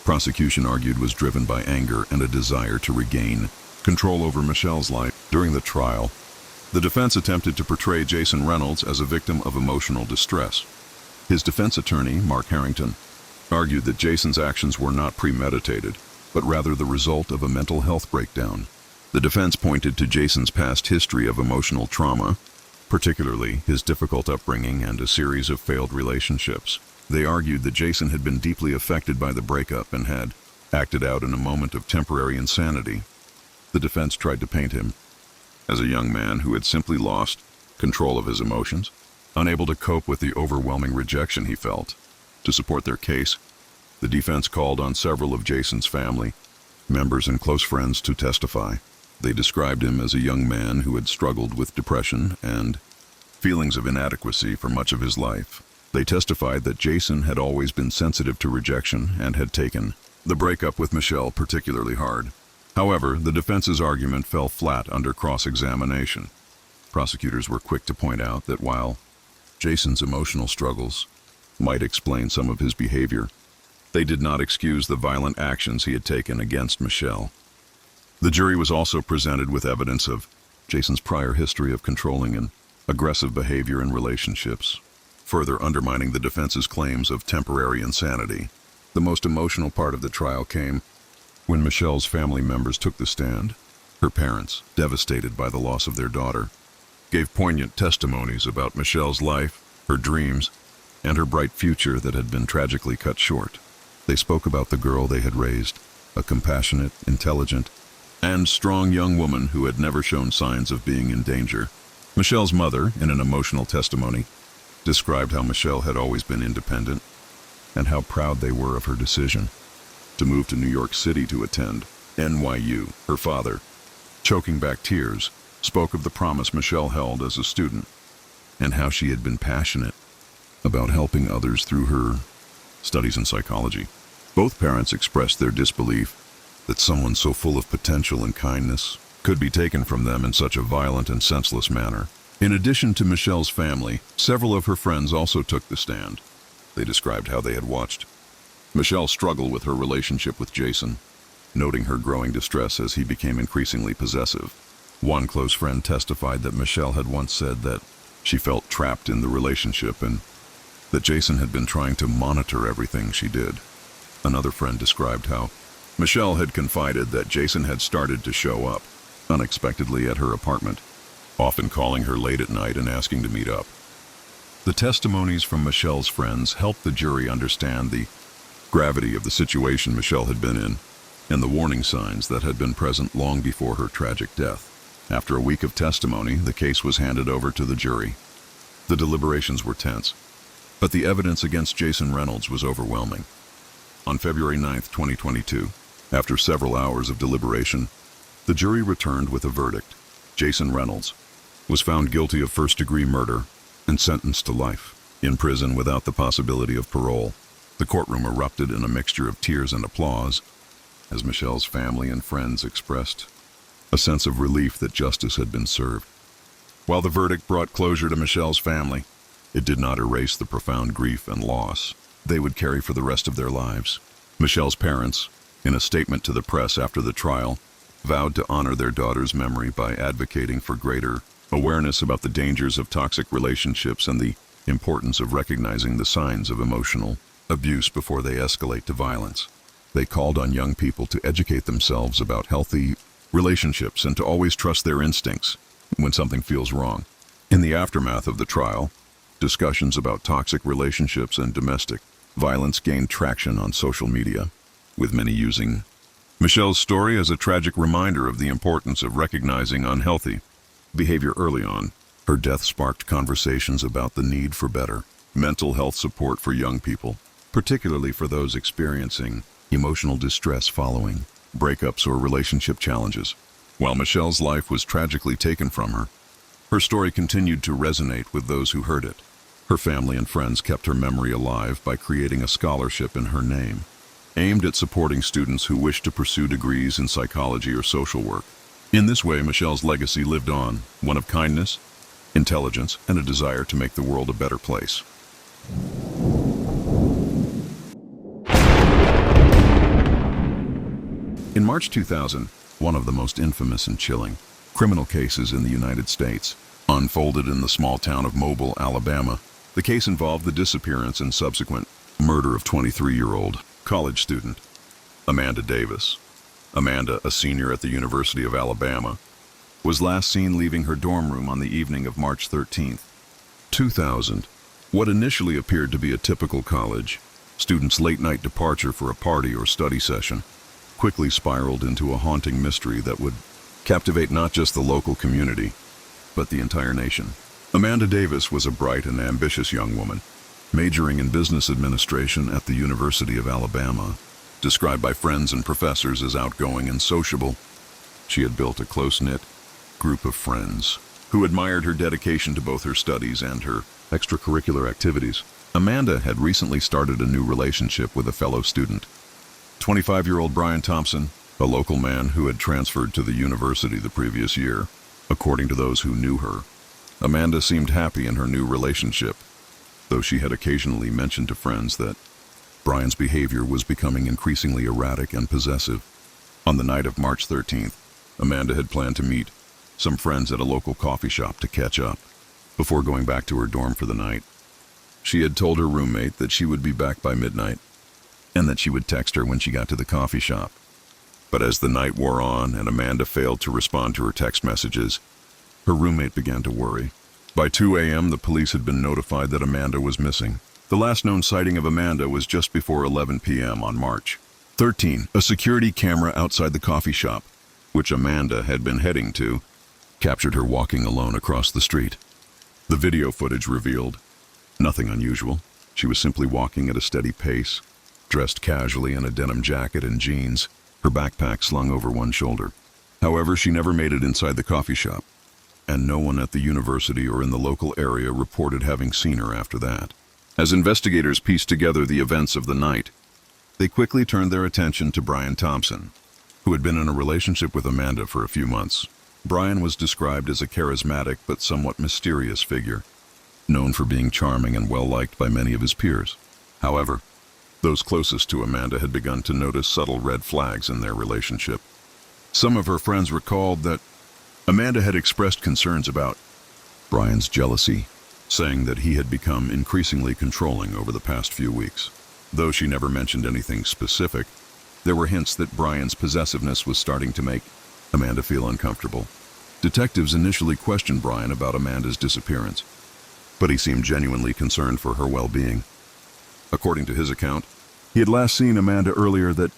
prosecution argued was driven by anger and a desire to regain control over Michelle's life. During the trial, the defense attempted to portray Jason Reynolds as a victim of emotional distress. His defense attorney, Mark Harrington, argued that Jason's actions were not premeditated, but rather the result of a mental health breakdown. The defense pointed to Jason's past history of emotional trauma, particularly his difficult upbringing and a series of failed relationships. They argued that Jason had been deeply affected by the breakup and had acted out in a moment of temporary insanity. The defense tried to paint him as a young man who had simply lost control of his emotions, unable to cope with the overwhelming rejection he felt. To support their case, the defense called on several of Jason's family members and close friends to testify. They described him as a young man who had struggled with depression and feelings of inadequacy for much of his life. They testified that Jason had always been sensitive to rejection and had taken the breakup with Michelle particularly hard. However, the defense's argument fell flat under cross-examination. Prosecutors were quick to point out that while Jason's emotional struggles might explain some of his behavior, they did not excuse the violent actions he had taken against Michelle. The jury was also presented with evidence of Jason's prior history of controlling and aggressive behavior in relationships, further undermining the defense's claims of temporary insanity. The most emotional part of the trial came when Michelle's family members took the stand. Her parents, devastated by the loss of their daughter, gave poignant testimonies about Michelle's life, her dreams, and her bright future that had been tragically cut short. They spoke about the girl they had raised, a compassionate, intelligent, and strong young woman who had never shown signs of being in danger. Michelle's mother, in an emotional testimony, described how Michelle had always been independent and how proud they were of her decision to move to New York City to attend NYU. Her father, choking back tears, spoke of the promise Michelle held as a student and how she had been passionate about helping others through her studies in psychology. Both parents expressed their disbelief that someone so full of potential and kindness could be taken from them in such a violent and senseless manner. In addition to Michelle's family, several of her friends also took the stand. They described how they had watched Michelle struggle with her relationship with Jason, noting her growing distress as he became increasingly possessive. One close friend testified that Michelle had once said that she felt trapped in the relationship and that Jason had been trying to monitor everything she did. Another friend described how Michelle had confided that Jason had started to show up unexpectedly at her apartment, often calling her late at night and asking to meet up. The testimonies from Michelle's friends helped the jury understand the gravity of the situation Michelle had been in and the warning signs that had been present long before her tragic death. After a week of testimony, the case was handed over to the jury. The deliberations were tense, but the evidence against Jason Reynolds was overwhelming. On February 9, 2022, after several hours of deliberation, the jury returned with a verdict. Jason Reynolds was found guilty of first-degree murder and sentenced to life in prison without the possibility of parole. The courtroom erupted in a mixture of tears and applause as Michelle's family and friends expressed a sense of relief that justice had been served. While the verdict brought closure to Michelle's family, it did not erase the profound grief and loss they would carry for the rest of their lives. Michelle's parents, in a statement to the press after the trial, vowed to honor their daughter's memory by advocating for greater awareness about the dangers of toxic relationships and the importance of recognizing the signs of emotional abuse before they escalate to violence. They called on young people to educate themselves about healthy relationships and to always trust their instincts when something feels wrong. In the aftermath of the trial, discussions about toxic relationships and domestic violence gained traction on social media, with many using Michelle's story as a tragic reminder of the importance of recognizing unhealthy behavior early on. Her death sparked conversations about the need for better mental health support for young people, particularly for those experiencing emotional distress following breakups or relationship challenges. While Michelle's life was tragically taken from her, her story continued to resonate with those who heard it. Her family and friends kept her memory alive by creating a scholarship in her name, aimed at supporting students who wished to pursue degrees in psychology or social work. In this way, Michelle's legacy lived on, one of kindness, intelligence, and a desire to make the world a better place. In March 2000, one of the most infamous and chilling criminal cases in the United States unfolded in the small town of Mobile, Alabama. The case involved the disappearance and subsequent murder of 23-year-old college student Amanda Davis. Amanda, a senior at the University of Alabama, was last seen leaving her dorm room on the evening of March 13, 2000. What initially appeared to be a typical college student's late-night departure for a party or study session quickly spiraled into a haunting mystery that would captivate not just the local community, but the entire nation. Amanda Davis was a bright and ambitious young woman, majoring in business administration at the University of Alabama. Described by friends and professors as outgoing and sociable, she had built a close-knit group of friends who admired her dedication to both her studies and her extracurricular activities. Amanda had recently started a new relationship with a fellow student, 25-year-old Brian Thompson, a local man who had transferred to the university the previous year. According to those who knew her, Amanda seemed happy in her new relationship, though she had occasionally mentioned to friends that Brian's behavior was becoming increasingly erratic and possessive. On the night of March 13th, Amanda had planned to meet some friends at a local coffee shop to catch up before going back to her dorm for the night. She had told her roommate that she would be back by midnight and that she would text her when she got to the coffee shop. But as the night wore on and Amanda failed to respond to her text messages, her roommate began to worry. By 2 a.m., the police had been notified that Amanda was missing. The last known sighting of Amanda was just before 11 p.m. on March 13. A security camera outside the coffee shop, which Amanda had been heading to, captured her walking alone across the street. The video footage revealed nothing unusual. She was simply walking at a steady pace, dressed casually in a denim jacket and jeans, her backpack slung over one shoulder. However, she never made it inside the coffee shop, and no one at the university or in the local area reported having seen her after that. As investigators pieced together the events of the night, they quickly turned their attention to Brian Thompson, who had been in a relationship with Amanda for a few months. Brian was described as a charismatic but somewhat mysterious figure, known for being charming and well-liked by many of his peers. However, those closest to Amanda had begun to notice subtle red flags in their relationship. Some of her friends recalled that Amanda had expressed concerns about Brian's jealousy, saying that he had become increasingly controlling over the past few weeks. Though she never mentioned anything specific, there were hints that Brian's possessiveness was starting to make Amanda feel uncomfortable. Detectives initially questioned Brian about Amanda's disappearance, but he seemed genuinely concerned for her well-being. According to his account, he had last seen Amanda earlier that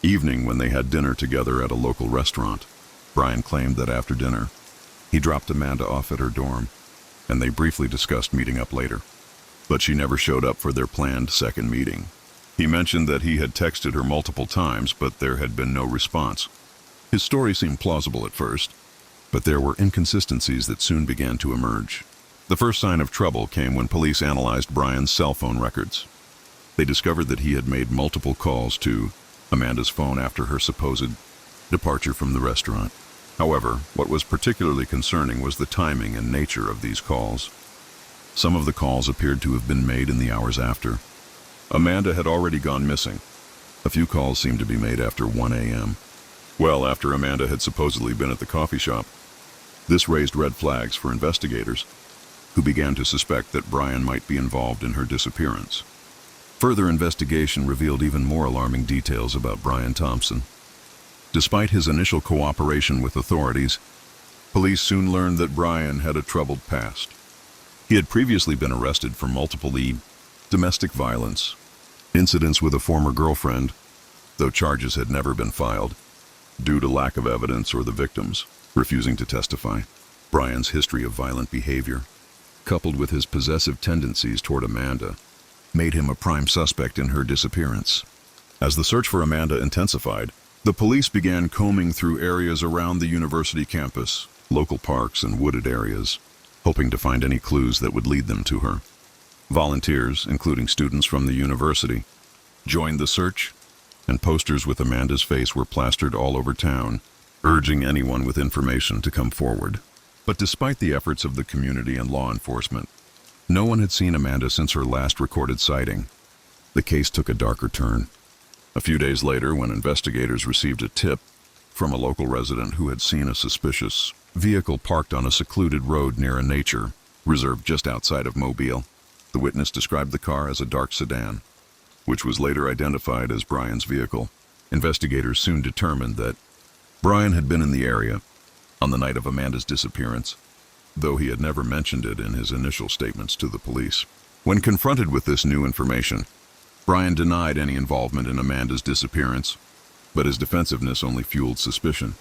evening when they had dinner together at a local restaurant. Brian claimed that after dinner, he dropped Amanda off at her dorm, and they briefly discussed meeting up later. But she never showed up for their planned second meeting. He mentioned that he had texted her multiple times, but there had been no response. His story seemed plausible at first, but there were inconsistencies that soon began to emerge. The first sign of trouble came when police analyzed Brian's cell phone records. They discovered that he had made multiple calls to Amanda's phone after her supposed departure from the restaurant. However, what was particularly concerning was the timing and nature of these calls. Some of the calls appeared to have been made in the hours after Amanda had already gone missing. A few calls seemed to be made after 1 a.m., well after Amanda had supposedly been at the coffee shop. This raised red flags for investigators, who began to suspect that Brian might be involved in her disappearance. Further investigation revealed even more alarming details about Brian Thompson. Despite his initial cooperation with authorities, police soon learned that Brian had a troubled past. He had previously been arrested for multiple domestic violence incidents with a former girlfriend, though charges had never been filed due to lack of evidence or the victims refusing to testify. Brian's history of violent behavior, coupled with his possessive tendencies toward Amanda, made him a prime suspect in her disappearance. As the search for Amanda intensified, the police began combing through areas around the university campus, local parks and wooded areas, hoping to find any clues that would lead them to her. Volunteers, including students from the university, joined the search, and posters with Amanda's face were plastered all over town, urging anyone with information to come forward. But despite the efforts of the community and law enforcement, no one had seen Amanda since her last recorded sighting. The case took a darker turn. A few days later, when investigators received a tip from a local resident who had seen a suspicious vehicle parked on a secluded road near a nature reserve just outside of Mobile, the witness described the car as a dark sedan, which was later identified as Brian's vehicle. Investigators soon determined that Brian had been in the area on the night of Amanda's disappearance, though he had never mentioned it in his initial statements to the police. When confronted with this new information, Brian denied any involvement in Amanda's disappearance, but his defensiveness only fueled suspicion.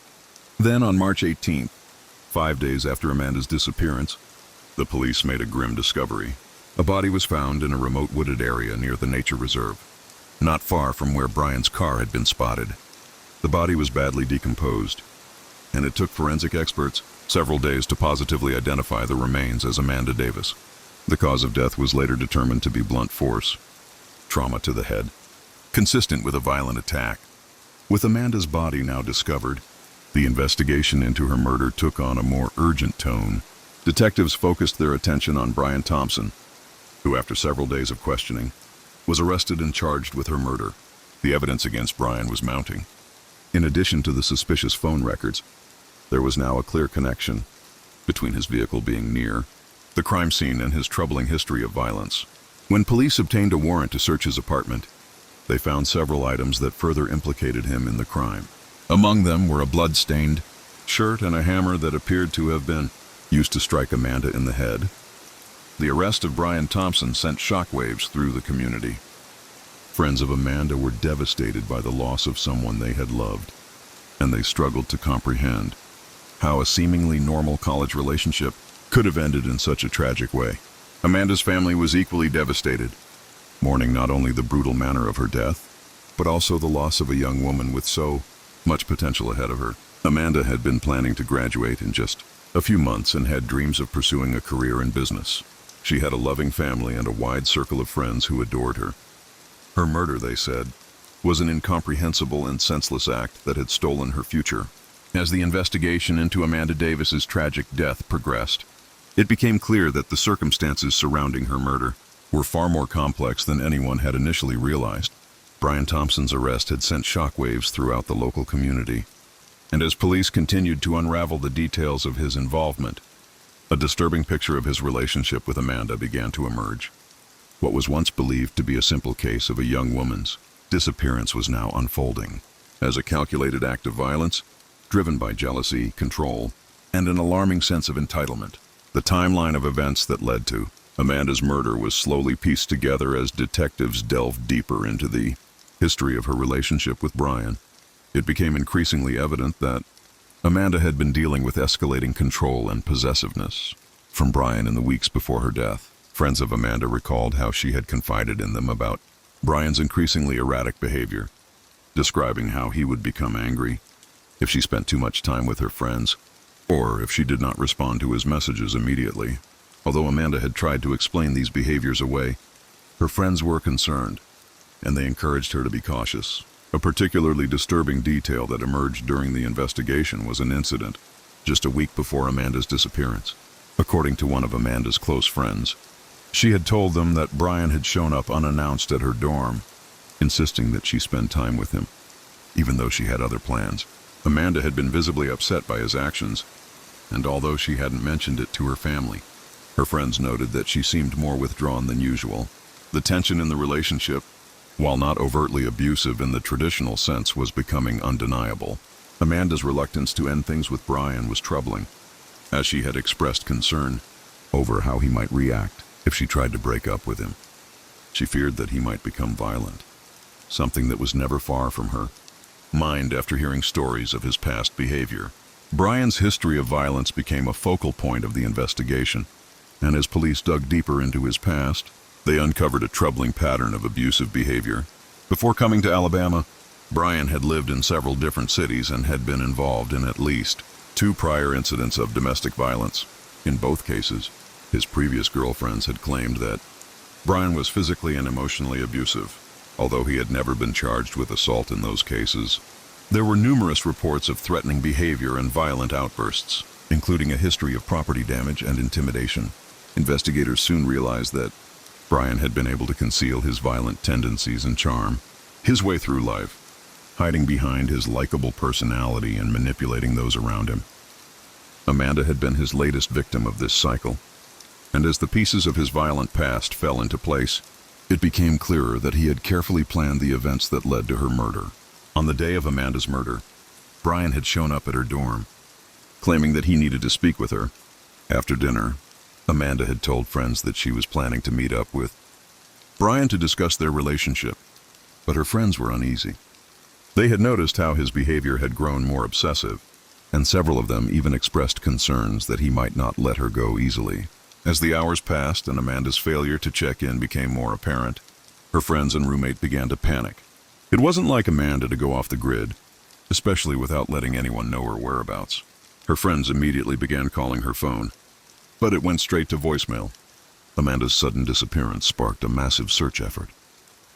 Then on March 18th, 5 days after Amanda's disappearance, the police made a grim discovery. A body was found in a remote wooded area near the nature reserve, not far from where Brian's car had been spotted. The body was badly decomposed, and it took forensic experts several days to positively identify the remains as Amanda Davis. The cause of death was later determined to be blunt force trauma to the head, consistent with a violent attack. With Amanda's body now discovered, the investigation into her murder took on a more urgent tone. Detectives focused their attention on Brian Thompson, who, after several days of questioning, was arrested and charged with her murder. The evidence against Brian was mounting. In addition to the suspicious phone records, there was now a clear connection between his vehicle being near the crime scene and his troubling history of violence. When police obtained a warrant to search his apartment, they found several items that further implicated him in the crime. Among them were a blood-stained shirt and a hammer that appeared to have been used to strike Amanda in the head. The arrest of Brian Thompson sent shockwaves through the community. Friends of Amanda were devastated by the loss of someone they had loved, and they struggled to comprehend how a seemingly normal college relationship could have ended in such a tragic way. Amanda's family was equally devastated, mourning not only the brutal manner of her death, but also the loss of a young woman with so much potential ahead of her. Amanda had been planning to graduate in just a few months and had dreams of pursuing a career in business. She had a loving family and a wide circle of friends who adored her. Her murder, they said, was an incomprehensible and senseless act that had stolen her future. As the investigation into Amanda Davis's tragic death progressed, it became clear that the circumstances surrounding her murder were far more complex than anyone had initially realized. Brian Thompson's arrest had sent shockwaves throughout the local community, and as police continued to unravel the details of his involvement, a disturbing picture of his relationship with Amanda began to emerge. What was once believed to be a simple case of a young woman's disappearance was now unfolding as a calculated act of violence, driven by jealousy, control, and an alarming sense of entitlement. The timeline of events that led to Amanda's murder was slowly pieced together as detectives delved deeper into the history of her relationship with Brian. It became increasingly evident that Amanda had been dealing with escalating control and possessiveness from Brian in the weeks before her death. Friends of Amanda recalled how she had confided in them about Brian's increasingly erratic behavior, describing how he would become angry if she spent too much time with her friends, or if she did not respond to his messages immediately. Although Amanda had tried to explain these behaviors away, her friends were concerned, and they encouraged her to be cautious. A particularly disturbing detail that emerged during the investigation was an incident just a week before Amanda's disappearance. According to one of Amanda's close friends, she had told them that Brian had shown up unannounced at her dorm, insisting that she spend time with him, even though she had other plans. Amanda had been visibly upset by his actions, and although she hadn't mentioned it to her family, her friends noted that she seemed more withdrawn than usual. The tension in the relationship, while not overtly abusive in the traditional sense, was becoming undeniable. Amanda's reluctance to end things with Brian was troubling, as she had expressed concern over how he might react if she tried to break up with him. She feared that he might become violent, something that was never far from her mind after hearing stories of his past behavior. Brian's history of violence became a focal point of the investigation, and as police dug deeper into his past, they uncovered a troubling pattern of abusive behavior. Before coming to Alabama, Brian had lived in several different cities and had been involved in at least 2 prior incidents of domestic violence. In both cases, his previous girlfriends had claimed that Brian was physically and emotionally abusive, although he had never been charged with assault in those cases. There were numerous reports of threatening behavior and violent outbursts, including a history of property damage and intimidation. Investigators soon realized that Brian had been able to conceal his violent tendencies and charm his way through life, hiding behind his likable personality and manipulating those around him. Amanda had been his latest victim of this cycle, and as the pieces of his violent past fell into place, it became clearer that he had carefully planned the events that led to her murder. On the day of Amanda's murder, Brian had shown up at her dorm, claiming that he needed to speak with her. After dinner, Amanda had told friends that she was planning to meet up with Brian to discuss their relationship, but her friends were uneasy. They had noticed how his behavior had grown more obsessive, and several of them even expressed concerns that he might not let her go easily. As the hours passed and Amanda's failure to check in became more apparent, her friends and roommate began to panic. It wasn't like Amanda to go off the grid, especially without letting anyone know her whereabouts. Her friends immediately began calling her phone, but it went straight to voicemail. Amanda's sudden disappearance sparked a massive search effort.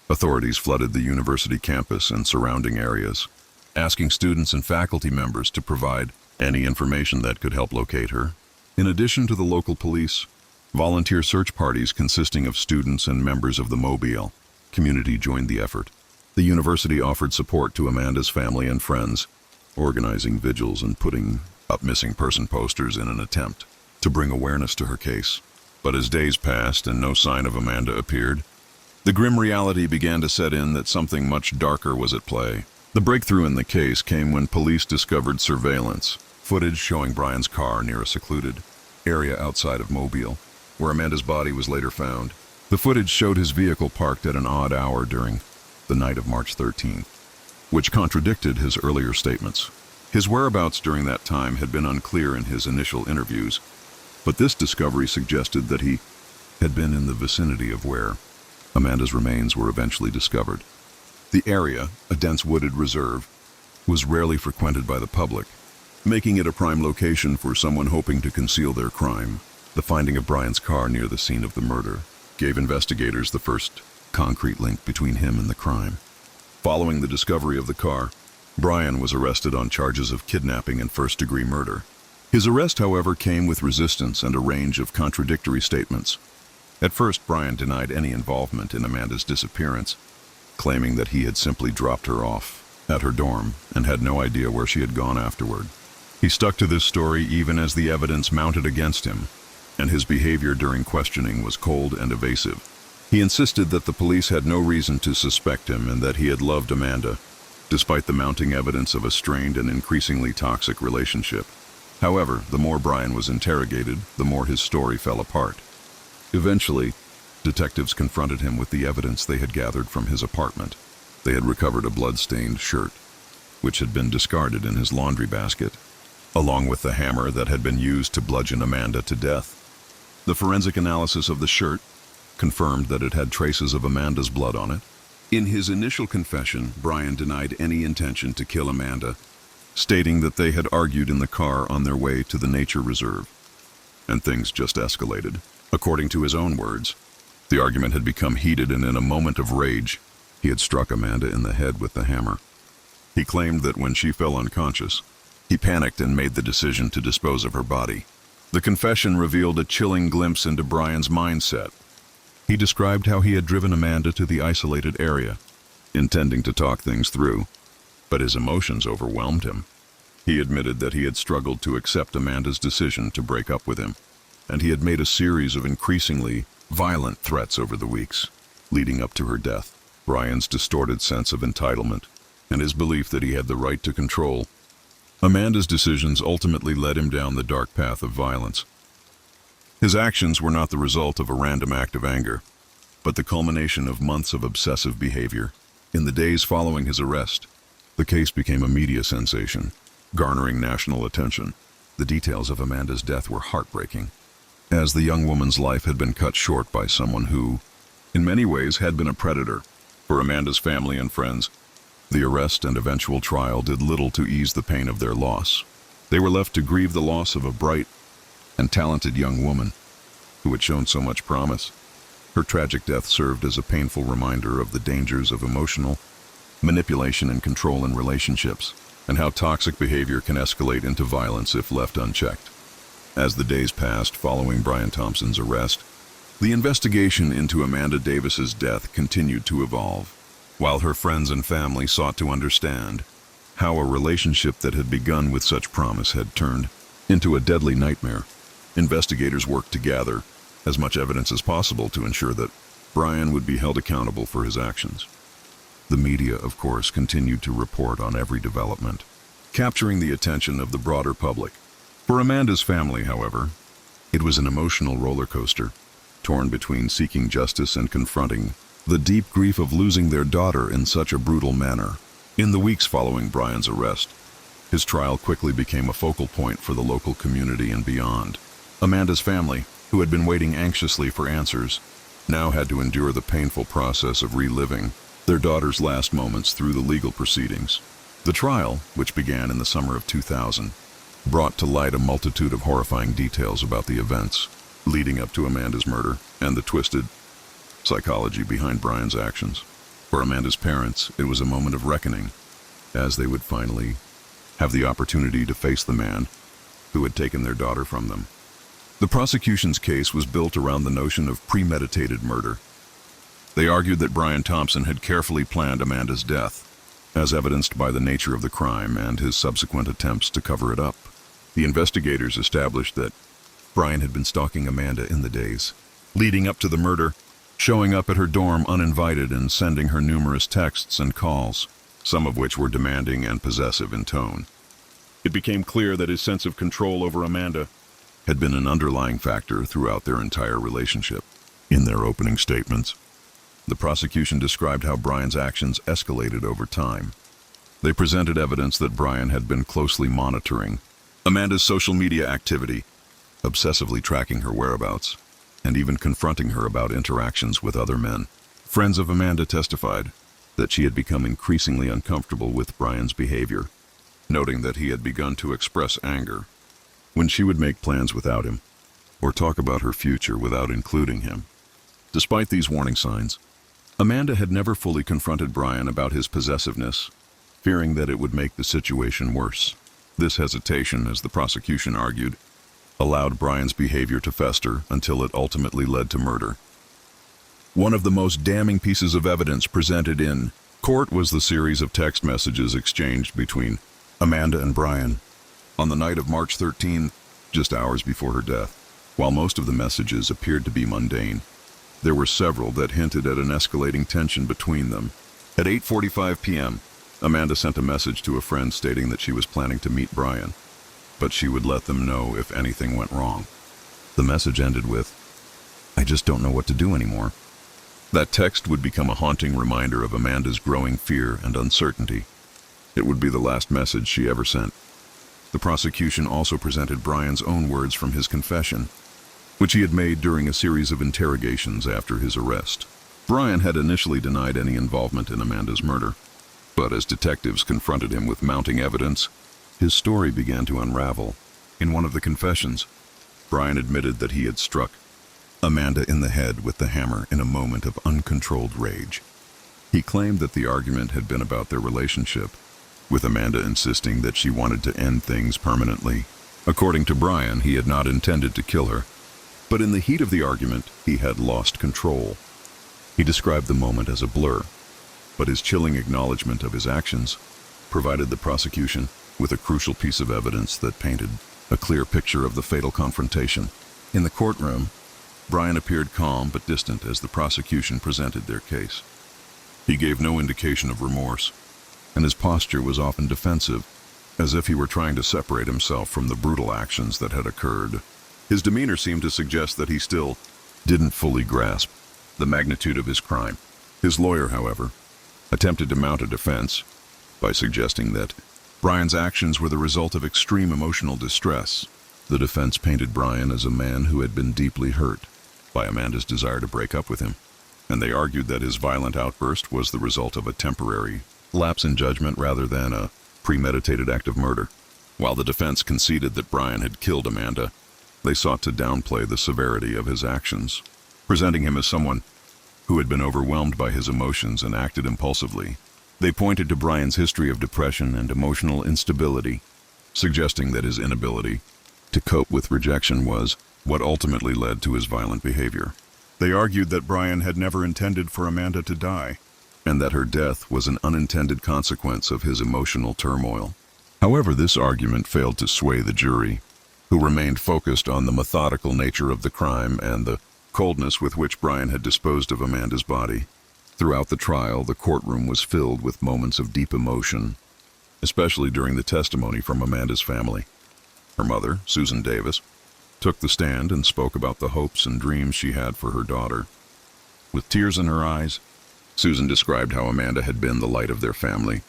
Authorities flooded the university campus and surrounding areas, asking students and faculty members to provide any information that could help locate her. In addition to the local police, volunteer search parties consisting of students and members of the Mobile community joined the effort. The university offered support to Amanda's family and friends, organizing vigils and putting up missing person posters in an attempt to bring awareness to her case. But as days passed and no sign of Amanda appeared, the grim reality began to set in that something much darker was at play. The breakthrough in the case came when police discovered surveillance footage showing Brian's car near a secluded area outside of Mobile, where Amanda's body was later found. The footage showed his vehicle parked at an odd hour during the night of March 13th, which contradicted his earlier statements. His whereabouts during that time had been unclear in his initial interviews, but this discovery suggested that he had been in the vicinity of where Amanda's remains were eventually discovered. The area, a dense wooded reserve, was rarely frequented by the public, making it a prime location for someone hoping to conceal their crime. The finding of Brian's car near the scene of the murder gave investigators the first concrete link between him and the crime. Following the discovery of the car, Brian was arrested on charges of kidnapping and first-degree murder. His arrest, however, came with resistance and a range of contradictory statements. At first, Brian denied any involvement in Amanda's disappearance, claiming that he had simply dropped her off at her dorm and had no idea where she had gone afterward. He stuck to this story even as the evidence mounted against him, and his behavior during questioning was cold and evasive. He insisted that the police had no reason to suspect him and that he had loved Amanda, despite the mounting evidence of a strained and increasingly toxic relationship. However, the more Brian was interrogated, the more his story fell apart. Eventually, detectives confronted him with the evidence they had gathered from his apartment. They had recovered a blood-stained shirt, which had been discarded in his laundry basket, along with the hammer that had been used to bludgeon Amanda to death. The forensic analysis of the shirt confirmed that it had traces of Amanda's blood on it. In his initial confession, Brian denied any intention to kill Amanda, stating that they had argued in the car on their way to the nature reserve, and things just escalated. According to his own words, the argument had become heated, and in a moment of rage, he had struck Amanda in the head with the hammer. He claimed that when she fell unconscious, he panicked and made the decision to dispose of her body. The confession revealed a chilling glimpse into Brian's mindset. He described how he had driven Amanda to the isolated area, intending to talk things through, but his emotions overwhelmed him. He admitted that he had struggled to accept Amanda's decision to break up with him, and he had made a series of increasingly violent threats over the weeks, leading up to her death. Brian's distorted sense of entitlement and his belief that he had the right to control Amanda's decisions ultimately led him down the dark path of violence. His actions were not the result of a random act of anger, but the culmination of months of obsessive behavior. In the days following his arrest, the case became a media sensation. garnering national attention. The details of Amanda's death were heartbreaking, as the young woman's life had been cut short by someone who, in many ways, had been a predator. For Amanda's family and friends, the arrest and eventual trial did little to ease the pain of their loss. They were left to grieve the loss of a bright and talented young woman who had shown so much promise. Her tragic death served as a painful reminder of the dangers of emotional manipulation and control in relationships, and how toxic behavior can escalate into violence if left unchecked. As the days passed following Brian Thompson's arrest, the investigation into Amanda Davis's death continued to evolve, while her friends and family sought to understand how a relationship that had begun with such promise had turned into a deadly nightmare. Investigators worked to gather as much evidence as possible to ensure that Brian would be held accountable for his actions. The media, of course, continued to report on every development, capturing the attention of the broader public. For Amanda's family, however, it was an emotional roller coaster, torn between seeking justice and confronting the deep grief of losing their daughter in such a brutal manner. In the weeks following Brian's arrest, his trial quickly became a focal point for the local community and beyond. Amanda's family, who had been waiting anxiously for answers, now had to endure the painful process of reliving their daughter's last moments through the legal proceedings. The trial, which began in the summer of 2000, brought to light a multitude of horrifying details about the events leading up to Amanda's murder and the twisted psychology behind Brian's actions. For Amanda's parents, it was a moment of reckoning, as they would finally have the opportunity to face the man who had taken their daughter from them. The prosecution's case was built around the notion of premeditated murder. They argued that Brian Thompson had carefully planned Amanda's death, as evidenced by the nature of the crime and his subsequent attempts to cover it up. The investigators established that Brian had been stalking Amanda in the days leading up to the murder, showing up at her dorm uninvited and sending her numerous texts and calls, some of which were demanding and possessive in tone. It became clear that his sense of control over Amanda had been an underlying factor throughout their entire relationship. In their opening statements, the prosecution described how Brian's actions escalated over time. They presented evidence that Brian had been closely monitoring Amanda's social media activity, obsessively tracking her whereabouts, and even confronting her about interactions with other men. Friends of Amanda testified that she had become increasingly uncomfortable with Brian's behavior, noting that he had begun to express anger when she would make plans without him, or talk about her future without including him. Despite these warning signs, Amanda had never fully confronted Brian about his possessiveness, fearing that it would make the situation worse. This hesitation, as the prosecution argued, allowed Brian's behavior to fester until it ultimately led to murder. One of the most damning pieces of evidence presented in court was the series of text messages exchanged between Amanda and Brian on the night of March 13, just hours before her death. While most of the messages appeared to be mundane, there were several that hinted at an escalating tension between them. At 8:45 p.m., Amanda sent a message to a friend stating that she was planning to meet Brian, but she would let them know if anything went wrong. The message ended with, "I just don't know what to do anymore." That text would become a haunting reminder of Amanda's growing fear and uncertainty. It would be the last message she ever sent. The prosecution also presented Brian's own words from his confession, which he had made during a series of interrogations after his arrest. Brian had initially denied any involvement in Amanda's murder, but as detectives confronted him with mounting evidence, his story began to unravel. In one of the confessions, Brian admitted that he had struck Amanda in the head with the hammer in a moment of uncontrolled rage. He claimed that the argument had been about their relationship, with Amanda insisting that she wanted to end things permanently. According to Brian, he had not intended to kill her, but in the heat of the argument, he had lost control. He described the moment as a blur, but his chilling acknowledgement of his actions provided the prosecution with a crucial piece of evidence that painted a clear picture of the fatal confrontation. In the courtroom, Brian appeared calm but distant as the prosecution presented their case. He gave no indication of remorse, and his posture was often defensive, as if he were trying to separate himself from the brutal actions that had occurred. His demeanor seemed to suggest that he still didn't fully grasp the magnitude of his crime. His lawyer, however, attempted to mount a defense by suggesting that Brian's actions were the result of extreme emotional distress. The defense painted Brian as a man who had been deeply hurt by Amanda's desire to break up with him, and they argued that his violent outburst was the result of a temporary lapse in judgment rather than a premeditated act of murder. While the defense conceded that Brian had killed Amanda, they sought to downplay the severity of his actions, presenting him as someone who had been overwhelmed by his emotions and acted impulsively. They pointed to Brian's history of depression and emotional instability, suggesting that his inability to cope with rejection was what ultimately led to his violent behavior. They argued that Brian had never intended for Amanda to die, and that her death was an unintended consequence of his emotional turmoil. However, this argument failed to sway the jury, who remained focused on the methodical nature of the crime and the coldness with which Brian had disposed of Amanda's body. Throughout the trial, the courtroom was filled with moments of deep emotion, especially during the testimony from Amanda's family. Her mother, Susan Davis, took the stand and spoke about the hopes and dreams she had for her daughter. With tears in her eyes, Susan described how Amanda had been the light of their family,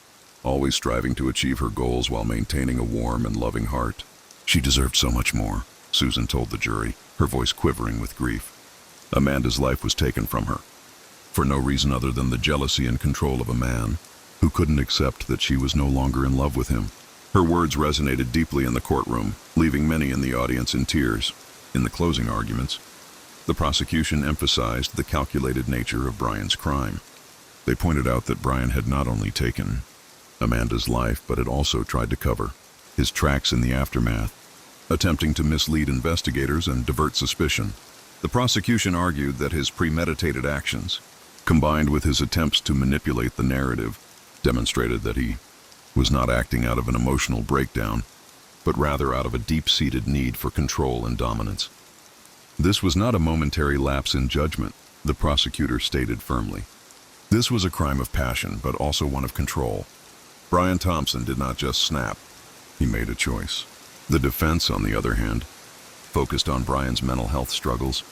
always striving to achieve her goals while maintaining a warm and loving heart. She deserved so much more, Susan told the jury, her voice quivering with grief. Amanda's life was taken from her, for no reason other than the jealousy and control of a man who couldn't accept that she was no longer in love with him. Her words resonated deeply in the courtroom, leaving many in the audience in tears. In the closing arguments, the prosecution emphasized the calculated nature of Brian's crime. They pointed out that Brian had not only taken Amanda's life, but had also tried to cover his tracks in the aftermath, attempting to mislead investigators and divert suspicion. The prosecution argued that his premeditated actions, combined with his attempts to manipulate the narrative, demonstrated that he was not acting out of an emotional breakdown, but rather out of a deep-seated need for control and dominance. This was not a momentary lapse in judgment, the prosecutor stated firmly. This was a crime of passion, but also one of control. Brian Thompson did not just snap, he made a choice. The defense, on the other hand, focused on Brian's mental health struggles,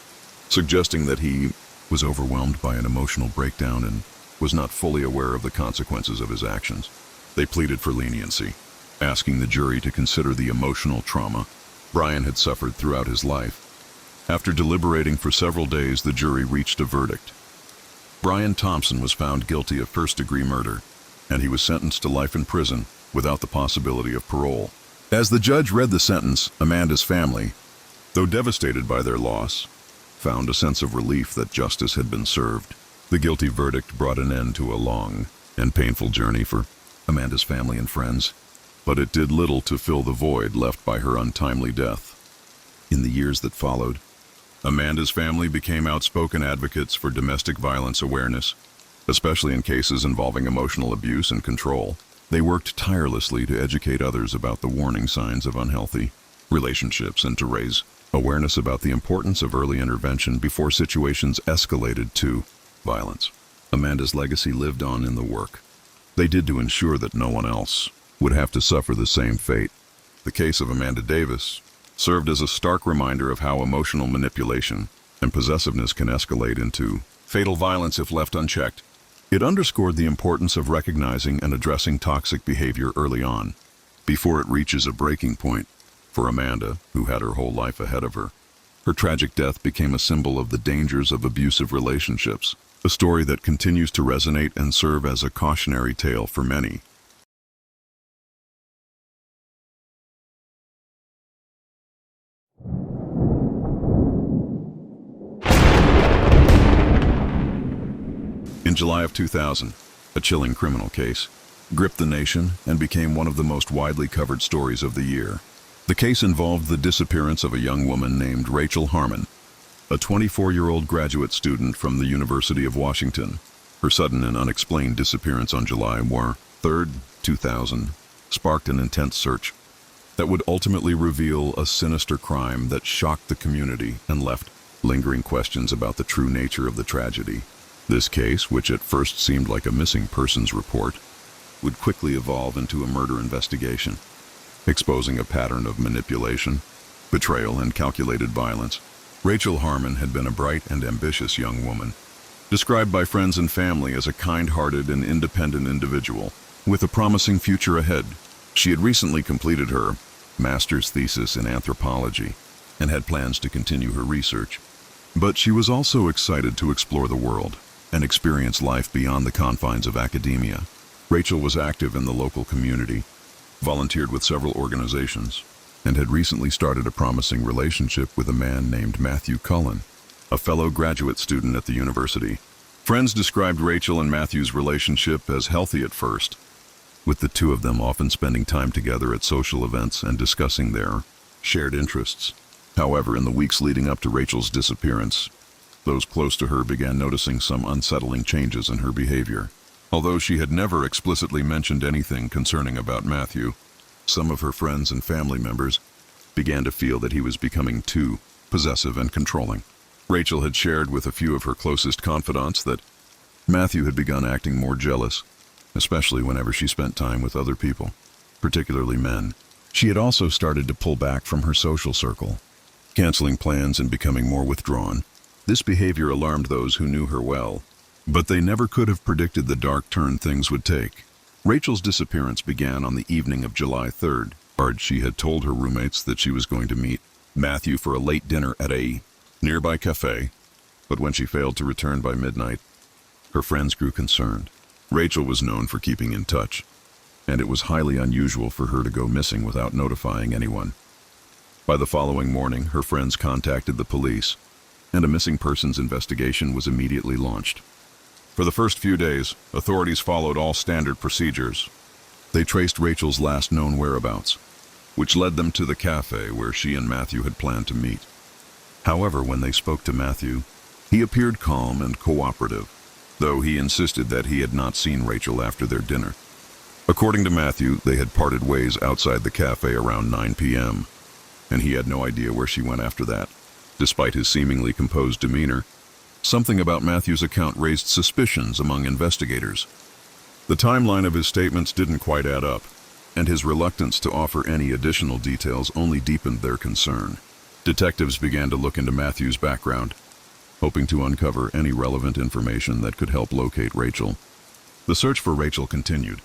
suggesting that he was overwhelmed by an emotional breakdown and was not fully aware of the consequences of his actions. They pleaded for leniency, asking the jury to consider the emotional trauma Brian had suffered throughout his life. After deliberating for several days, the jury reached a verdict. Brian Thompson was found guilty of first-degree murder, and he was sentenced to life in prison without the possibility of parole. As the judge read the sentence, Amanda's family, though devastated by their loss, found a sense of relief that justice had been served. The guilty verdict brought an end to a long and painful journey for Amanda's family and friends, but it did little to fill the void left by her untimely death. In the years that followed, Amanda's family became outspoken advocates for domestic violence awareness, especially in cases involving emotional abuse and control. They worked tirelessly to educate others about the warning signs of unhealthy relationships and to raise awareness about the importance of early intervention before situations escalated to violence. Amanda's legacy lived on in the work they did to ensure that no one else would have to suffer the same fate. The case of Amanda Davis served as a stark reminder of how emotional manipulation and possessiveness can escalate into fatal violence if left unchecked. It underscored the importance of recognizing and addressing toxic behavior early on, before it reaches a breaking point. For Amanda, who had her whole life ahead of her, her tragic death became a symbol of the dangers of abusive relationships, a story that continues to resonate and serve as a cautionary tale for many. In July of 2000, a chilling criminal case gripped the nation and became one of the most widely covered stories of the year. The case involved the disappearance of a young woman named Rachel Harmon, a 24-year-old graduate student from the University of Washington. Her sudden and unexplained disappearance on July 3, 2000, sparked an intense search that would ultimately reveal a sinister crime that shocked the community and left lingering questions about the true nature of the tragedy. This case, which at first seemed like a missing persons report, would quickly evolve into a murder investigation, exposing a pattern of manipulation, betrayal, and calculated violence. Rachel Harmon had been a bright and ambitious young woman, described by friends and family as a kind-hearted and independent individual. With a promising future ahead, She had recently completed her master's thesis in anthropology and had plans to continue her research. But she was also excited to explore the world and experience life beyond the confines of academia. Rachel was active in the local community, volunteered with several organizations, and had recently started a promising relationship with a man named Matthew Cullen, a fellow graduate student at the university. Friends described Rachel and Matthew's relationship as healthy at first, with the two of them often spending time together at social events and discussing their shared interests. However, in the weeks leading up to Rachel's disappearance, those close to her began noticing some unsettling changes in her behavior. Although she had never explicitly mentioned anything concerning about Matthew, some of her friends and family members began to feel that he was becoming too possessive and controlling. Rachel had shared with a few of her closest confidants that Matthew had begun acting more jealous, especially whenever she spent time with other people, particularly men. She had also started to pull back from her social circle, canceling plans and becoming more withdrawn. This behavior alarmed those who knew her well, but they never could have predicted the dark turn things would take. Rachel's disappearance began on the evening of July 3rd. She had told her roommates that she was going to meet Matthew for a late dinner at a nearby cafe, but when she failed to return by midnight, her friends grew concerned. Rachel was known for keeping in touch, and it was highly unusual for her to go missing without notifying anyone. By the following morning, her friends contacted the police, and a missing persons investigation was immediately launched. For the first few days, authorities followed all standard procedures. They traced Rachel's last known whereabouts, which led them to the cafe where she and Matthew had planned to meet. However, when they spoke to Matthew, he appeared calm and cooperative, though he insisted that he had not seen Rachel after their dinner. According to Matthew, they had parted ways outside the cafe around 9 p.m., and he had no idea where she went after that. Despite his seemingly composed demeanor, something about Matthew's account raised suspicions among investigators. The timeline of his statements didn't quite add up, and his reluctance to offer any additional details only deepened their concern. Detectives began to look into Matthew's background, hoping to uncover any relevant information that could help locate Rachel. The search for Rachel continued,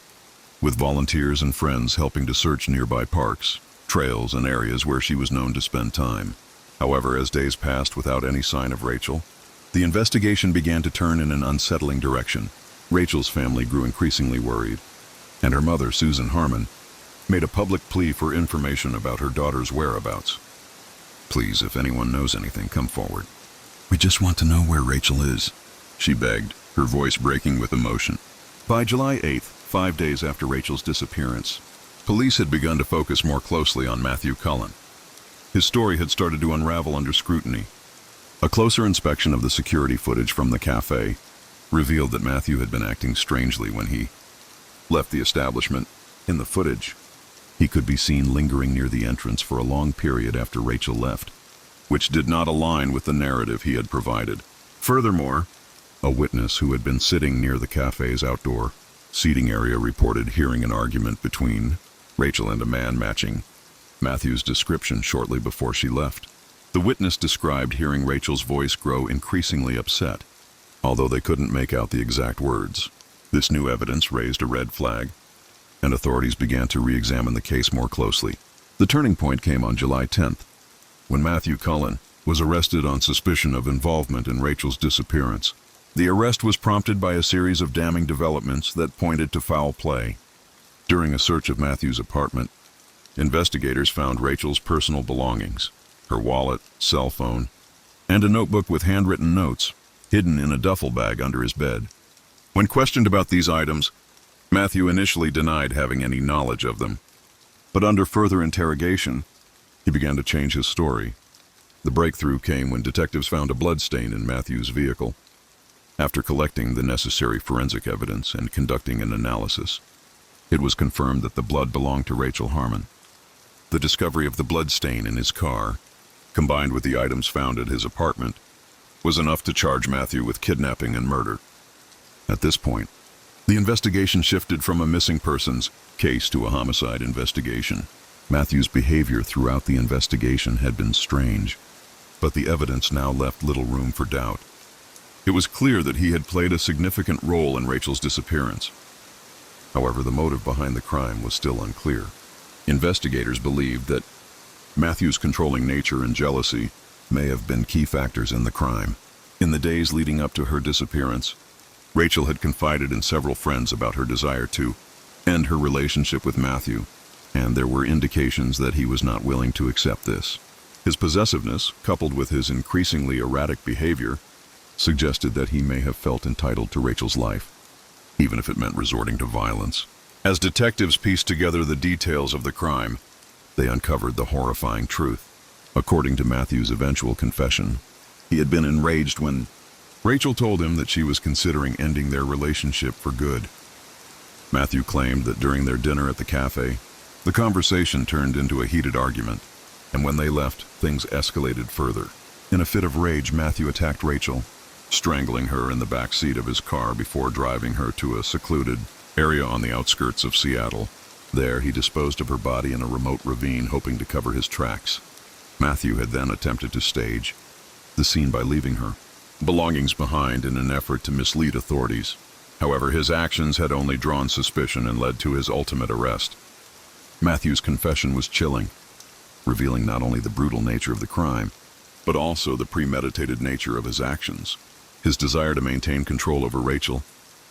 with volunteers and friends helping to search nearby parks, trails, and areas where she was known to spend time. However, as days passed without any sign of Rachel, the investigation began to turn in an unsettling direction. Rachel's family grew increasingly worried, and her mother, Susan Harmon, made a public plea for information about her daughter's whereabouts. "Please, if anyone knows anything, come forward. We just want to know where Rachel is," she begged, her voice breaking with emotion. By July 8th, 5 days after Rachel's disappearance, police had begun to focus more closely on Matthew Cullen. His story had started to unravel under scrutiny. A closer inspection of the security footage from the cafe revealed that Matthew had been acting strangely when he left the establishment. In the footage, he could be seen lingering near the entrance for a long period after Rachel left, which did not align with the narrative he had provided. Furthermore, a witness who had been sitting near the cafe's outdoor seating area reported hearing an argument between Rachel and a man matching Matthew's description shortly before she left. The witness described hearing Rachel's voice grow increasingly upset, although they couldn't make out the exact words. This new evidence raised a red flag, and authorities began to re-examine the case more closely. The turning point came on July 10th, when Matthew Cullen was arrested on suspicion of involvement in Rachel's disappearance. The arrest was prompted by a series of damning developments that pointed to foul play. During a search of Matthew's apartment, investigators found Rachel's personal belongings, her wallet, cell phone, and a notebook with handwritten notes hidden in a duffel bag under his bed. When questioned about these items, Matthew initially denied having any knowledge of them, but under further interrogation, he began to change his story. The breakthrough came when detectives found a bloodstain in Matthew's vehicle. After collecting the necessary forensic evidence and conducting an analysis, it was confirmed that the blood belonged to Rachel Harmon. The discovery of the bloodstain in his car, combined with the items found at his apartment, was enough to charge Matthew with kidnapping and murder. At this point, the investigation shifted from a missing persons case to a homicide investigation. Matthew's behavior throughout the investigation had been strange, but the evidence now left little room for doubt. It was clear that he had played a significant role in Rachel's disappearance. However, the motive behind the crime was still unclear. Investigators believed that Matthew's controlling nature and jealousy may have been key factors in the crime. In the days leading up to her disappearance, Rachel had confided in several friends about her desire to end her relationship with Matthew, and there were indications that he was not willing to accept this. His possessiveness, coupled with his increasingly erratic behavior, suggested that he may have felt entitled to Rachel's life, even if it meant resorting to violence. As detectives pieced together the details of the crime, they uncovered the horrifying truth. According to Matthew's eventual confession, he had been enraged when Rachel told him that she was considering ending their relationship for good. Matthew claimed that during their dinner at the cafe, the conversation turned into a heated argument, and when they left, things escalated further. In a fit of rage, Matthew attacked Rachel, strangling her in the back seat of his car before driving her to a secluded area on the outskirts of Seattle. There, he disposed of her body in a remote ravine, hoping to cover his tracks. Matthew had then attempted to stage the scene by leaving her belongings behind in an effort to mislead authorities. However, his actions had only drawn suspicion and led to his ultimate arrest. Matthew's confession was chilling, revealing not only the brutal nature of the crime, but also the premeditated nature of his actions. His desire to maintain control over Rachel,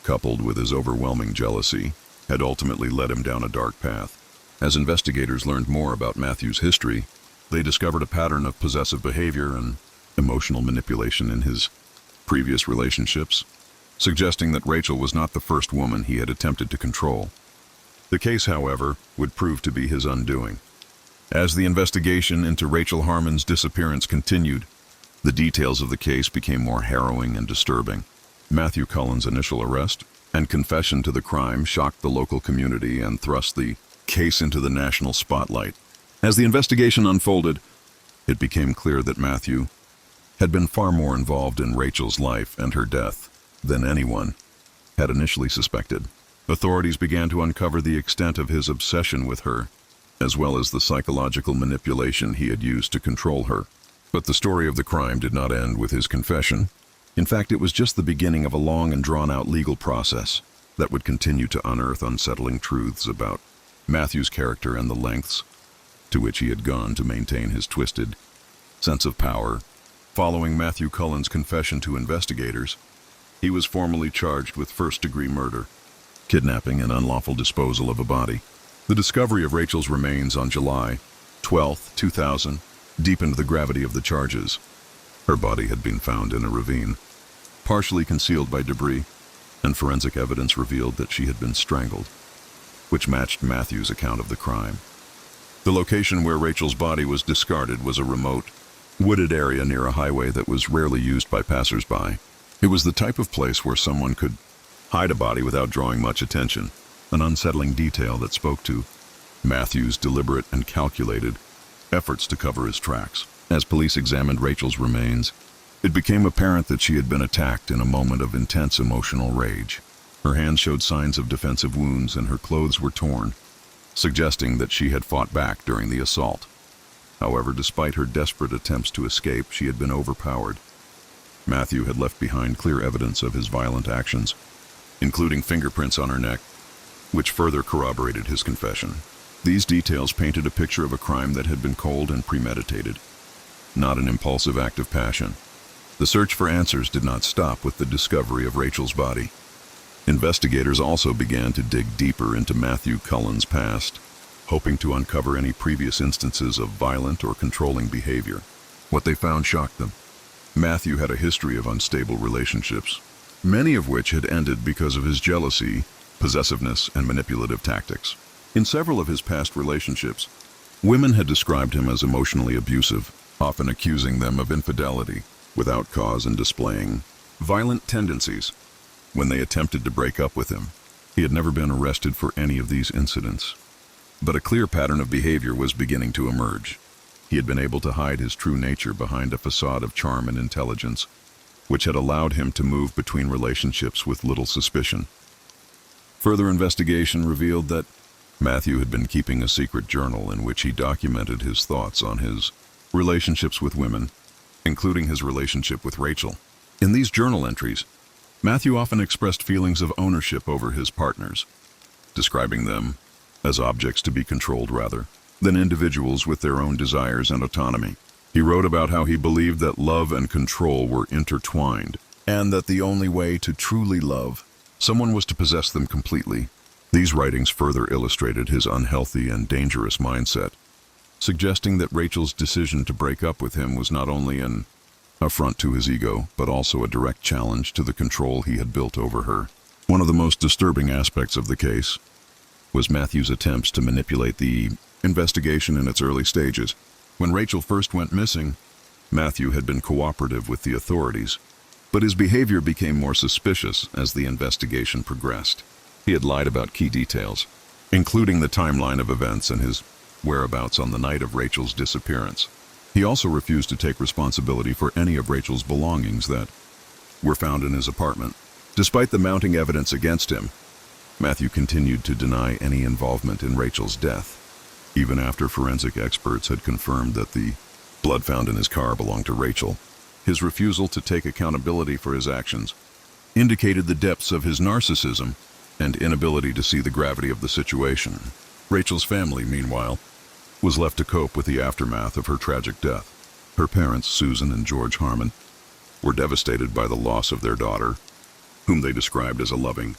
coupled with his overwhelming jealousy, had ultimately led him down a dark path. As investigators learned more about Matthew's history, they discovered a pattern of possessive behavior and emotional manipulation in his previous relationships, suggesting that Rachel was not the first woman he had attempted to control. The case, however, would prove to be his undoing. As the investigation into Rachel Harmon's disappearance continued, the details of the case became more harrowing and disturbing. Matthew Cullen's initial arrest and confession to the crime shocked the local community and thrust the case into the national spotlight. As the investigation unfolded, it became clear that Matthew had been far more involved in Rachel's life and her death than anyone had initially suspected. Authorities began to uncover the extent of his obsession with her, as well as the psychological manipulation he had used to control her. But the story of the crime did not end with his confession. In fact, it was just the beginning of a long and drawn-out legal process that would continue to unearth unsettling truths about Matthew's character and the lengths to which he had gone to maintain his twisted sense of power. Following Matthew Cullen's confession to investigators, he was formally charged with first-degree murder, kidnapping and unlawful disposal of a body. The discovery of Rachel's remains on July 12, 2000, deepened the gravity of the charges. Her body had been found in a ravine, partially concealed by debris, and forensic evidence revealed that she had been strangled, which matched Matthew's account of the crime. The location where Rachel's body was discarded was a remote, wooded area near a highway that was rarely used by passers-by. It was the type of place where someone could hide a body without drawing much attention, an unsettling detail that spoke to Matthew's deliberate and calculated efforts to cover his tracks. As police examined Rachel's remains, it became apparent that she had been attacked in a moment of intense emotional rage. Her hands showed signs of defensive wounds and her clothes were torn, suggesting that she had fought back during the assault. However, despite her desperate attempts to escape, she had been overpowered. Matthew had left behind clear evidence of his violent actions, including fingerprints on her neck, which further corroborated his confession. These details painted a picture of a crime that had been cold and premeditated, not an impulsive act of passion. The search for answers did not stop with the discovery of Rachel's body. Investigators also began to dig deeper into Matthew Cullen's past, hoping to uncover any previous instances of violent or controlling behavior. What they found shocked them. Matthew had a history of unstable relationships, many of which had ended because of his jealousy, possessiveness, and manipulative tactics. In several of his past relationships, women had described him as emotionally abusive, often accusing them of infidelity without cause and displaying violent tendencies. When they attempted to break up with him, he had never been arrested for any of these incidents. But a clear pattern of behavior was beginning to emerge. He had been able to hide his true nature behind a facade of charm and intelligence, which had allowed him to move between relationships with little suspicion. Further investigation revealed that Matthew had been keeping a secret journal in which he documented his thoughts on his relationships with women, including his relationship with Rachel. In these journal entries, Matthew often expressed feelings of ownership over his partners, describing them as objects to be controlled rather than individuals with their own desires and autonomy. He wrote about how he believed that love and control were intertwined, and that the only way to truly love someone was to possess them completely. These writings further illustrated his unhealthy and dangerous mindset, suggesting that Rachel's decision to break up with him was not only an affront to his ego, but also a direct challenge to the control he had built over her. One of the most disturbing aspects of the case was Matthew's attempts to manipulate the investigation in its early stages. When Rachel first went missing, Matthew had been cooperative with the authorities, but his behavior became more suspicious as the investigation progressed. He had lied about key details, including the timeline of events and his whereabouts on the night of Rachel's disappearance. He also refused to take responsibility for any of Rachel's belongings that were found in his apartment. Despite the mounting evidence against him, Matthew continued to deny any involvement in Rachel's death, even after forensic experts had confirmed that the blood found in his car belonged to Rachel. His refusal to take accountability for his actions indicated the depths of his narcissism and inability to see the gravity of the situation. Rachel's family, meanwhile, was left to cope with the aftermath of her tragic death. Her parents, Susan and George Harmon, were devastated by the loss of their daughter, whom they described as a loving,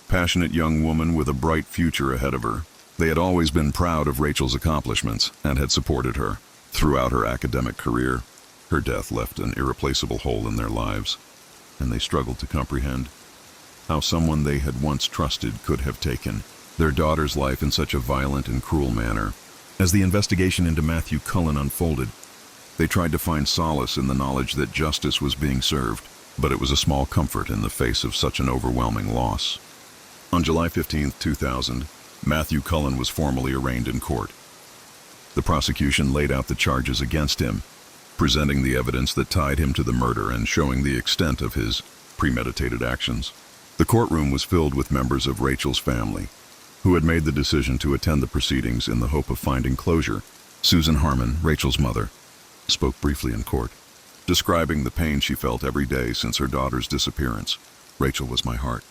passionate young woman with a bright future ahead of her. They had always been proud of Rachel's accomplishments and had supported her throughout her academic career. Her death left an irreplaceable hole in their lives, and they struggled to comprehend how someone they had once trusted could have taken their daughter's life in such a violent and cruel manner. As the investigation into Matthew Cullen unfolded, they tried to find solace in the knowledge that justice was being served, but it was a small comfort in the face of such an overwhelming loss. On July 15, 2000, Matthew Cullen was formally arraigned in court. The prosecution laid out the charges against him, presenting the evidence that tied him to the murder and showing the extent of his premeditated actions. The courtroom was filled with members of Rachel's family, who had made the decision to attend the proceedings in the hope of finding closure. Susan Harmon, Rachel's mother, spoke briefly in court, describing the pain she felt every day since her daughter's disappearance. "Rachel was my heart,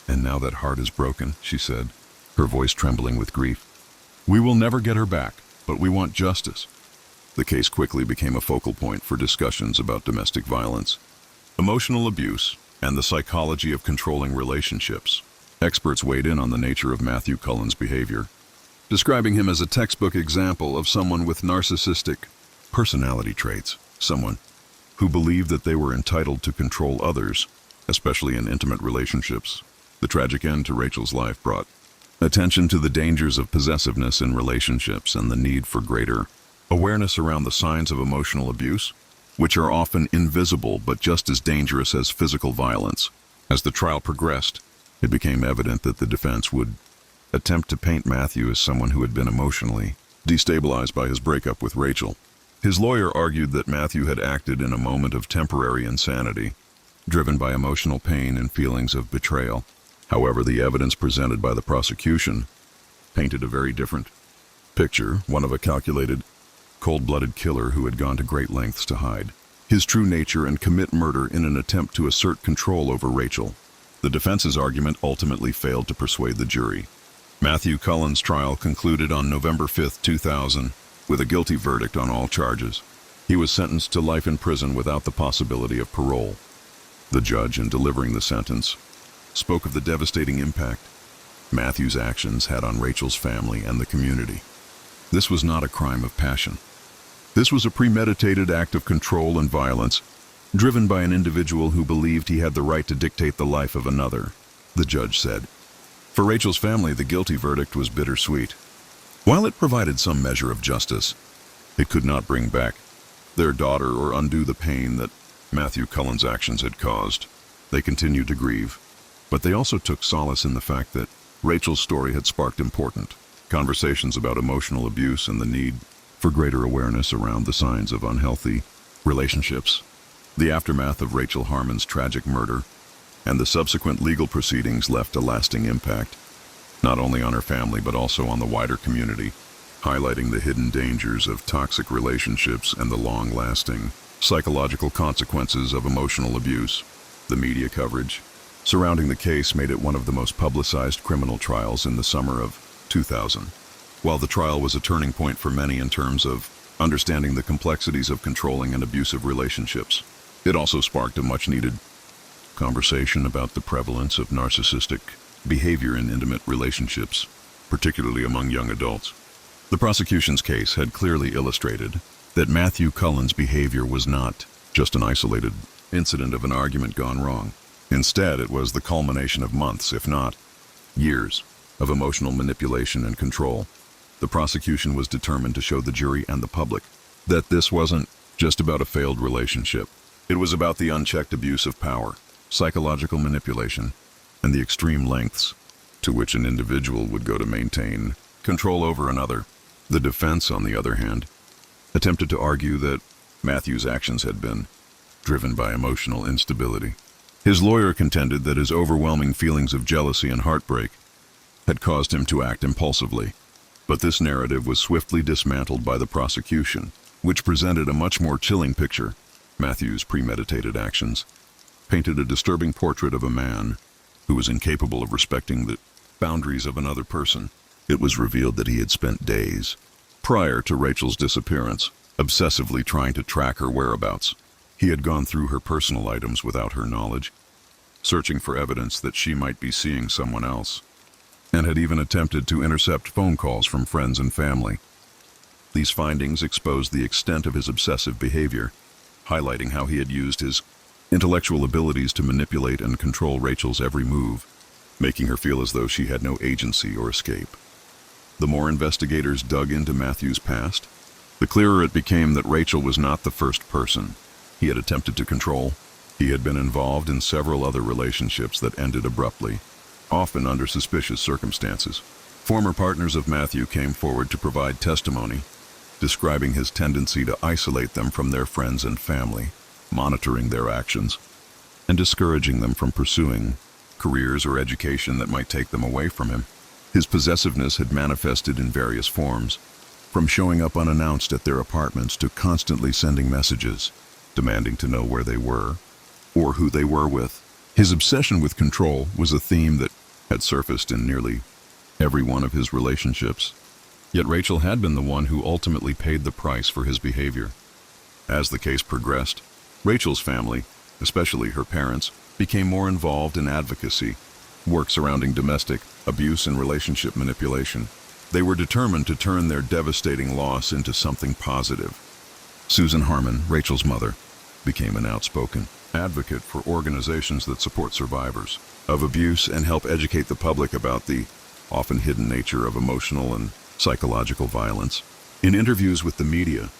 and now that heart is broken," she said, her voice trembling with grief. "We will never get her back, but we want justice." The case quickly became a focal point for discussions about domestic violence, emotional abuse, and the psychology of controlling relationships. Experts weighed in on the nature of Matthew Cullen's behavior, describing him as a textbook example of someone with narcissistic personality traits, someone who believed that they were entitled to control others, especially in intimate relationships. The tragic end to Rachel's life brought attention to the dangers of possessiveness in relationships and the need for greater awareness around the signs of emotional abuse, which are often invisible but just as dangerous as physical violence. As the trial progressed, it became evident that the defense would attempt to paint Matthew as someone who had been emotionally destabilized by his breakup with Rachel. His lawyer argued that Matthew had acted in a moment of temporary insanity, driven by emotional pain and feelings of betrayal. However, the evidence presented by the prosecution painted a very different picture, one of a calculated, cold-blooded killer who had gone to great lengths to hide his true nature and commit murder in an attempt to assert control over Rachel. The defense's argument ultimately failed to persuade the jury. Matthew Cullen's trial concluded on November 5, 2000, with a guilty verdict on all charges. He was sentenced to life in prison without the possibility of parole. The judge, in delivering the sentence, spoke of the devastating impact Matthew's actions had on Rachel's family and the community. This was not a crime of passion. This was a premeditated act of control and violence, driven by an individual who believed he had the right to dictate the life of another, the judge said. For Rachel's family, the guilty verdict was bittersweet. While it provided some measure of justice, it could not bring back their daughter or undo the pain that Matthew Cullen's actions had caused. They continued to grieve, but they also took solace in the fact that Rachel's story had sparked important conversations about emotional abuse and the need for greater awareness around the signs of unhealthy relationships. The aftermath of Rachel Harmon's tragic murder and the subsequent legal proceedings left a lasting impact, not only on her family but also on the wider community, highlighting the hidden dangers of toxic relationships and the long-lasting psychological consequences of emotional abuse. The media coverage surrounding the case made it one of the most publicized criminal trials in the summer of 2000. While the trial was a turning point for many in terms of understanding the complexities of controlling and abusive relationships, it also sparked a much-needed conversation about the prevalence of narcissistic behavior in intimate relationships, particularly among young adults. The prosecution's case had clearly illustrated that Matthew Cullen's behavior was not just an isolated incident of an argument gone wrong. Instead, it was the culmination of months, if not years, of emotional manipulation and control. The prosecution was determined to show the jury and the public that this wasn't just about a failed relationship. It was about the unchecked abuse of power, psychological manipulation, and the extreme lengths to which an individual would go to maintain control over another. The defense, on the other hand, attempted to argue that Matthew's actions had been driven by emotional instability. His lawyer contended that his overwhelming feelings of jealousy and heartbreak had caused him to act impulsively. But this narrative was swiftly dismantled by the prosecution, which presented a much more chilling picture. Matthew's premeditated actions painted a disturbing portrait of a man who was incapable of respecting the boundaries of another person. It was revealed that he had spent days prior to Rachel's disappearance obsessively trying to track her whereabouts. He had gone through her personal items without her knowledge, searching for evidence that she might be seeing someone else, and had even attempted to intercept phone calls from friends and family. These findings exposed the extent of his obsessive behavior, highlighting how he had used his intellectual abilities to manipulate and control Rachel's every move, making her feel as though she had no agency or escape. The more investigators dug into Matthew's past, the clearer it became that Rachel was not the first person he had attempted to control. He had been involved in several other relationships that ended abruptly, often under suspicious circumstances. Former partners of Matthew came forward to provide testimony, describing his tendency to isolate them from their friends and family, monitoring their actions, and discouraging them from pursuing careers or education that might take them away from him. His possessiveness had manifested in various forms, from showing up unannounced at their apartments to constantly sending messages, demanding to know where they were or who they were with. His obsession with control was a theme that had surfaced in nearly every one of his relationships. Yet Rachel had been the one who ultimately paid the price for his behavior. As the case progressed, Rachel's family, especially her parents, became more involved in advocacy, work surrounding domestic abuse and relationship manipulation. They were determined to turn their devastating loss into something positive. Susan Harmon, Rachel's mother, became an outspoken advocate for organizations that support survivors of abuse and help educate the public about the often hidden nature of emotional and psychological violence. In interviews with the media,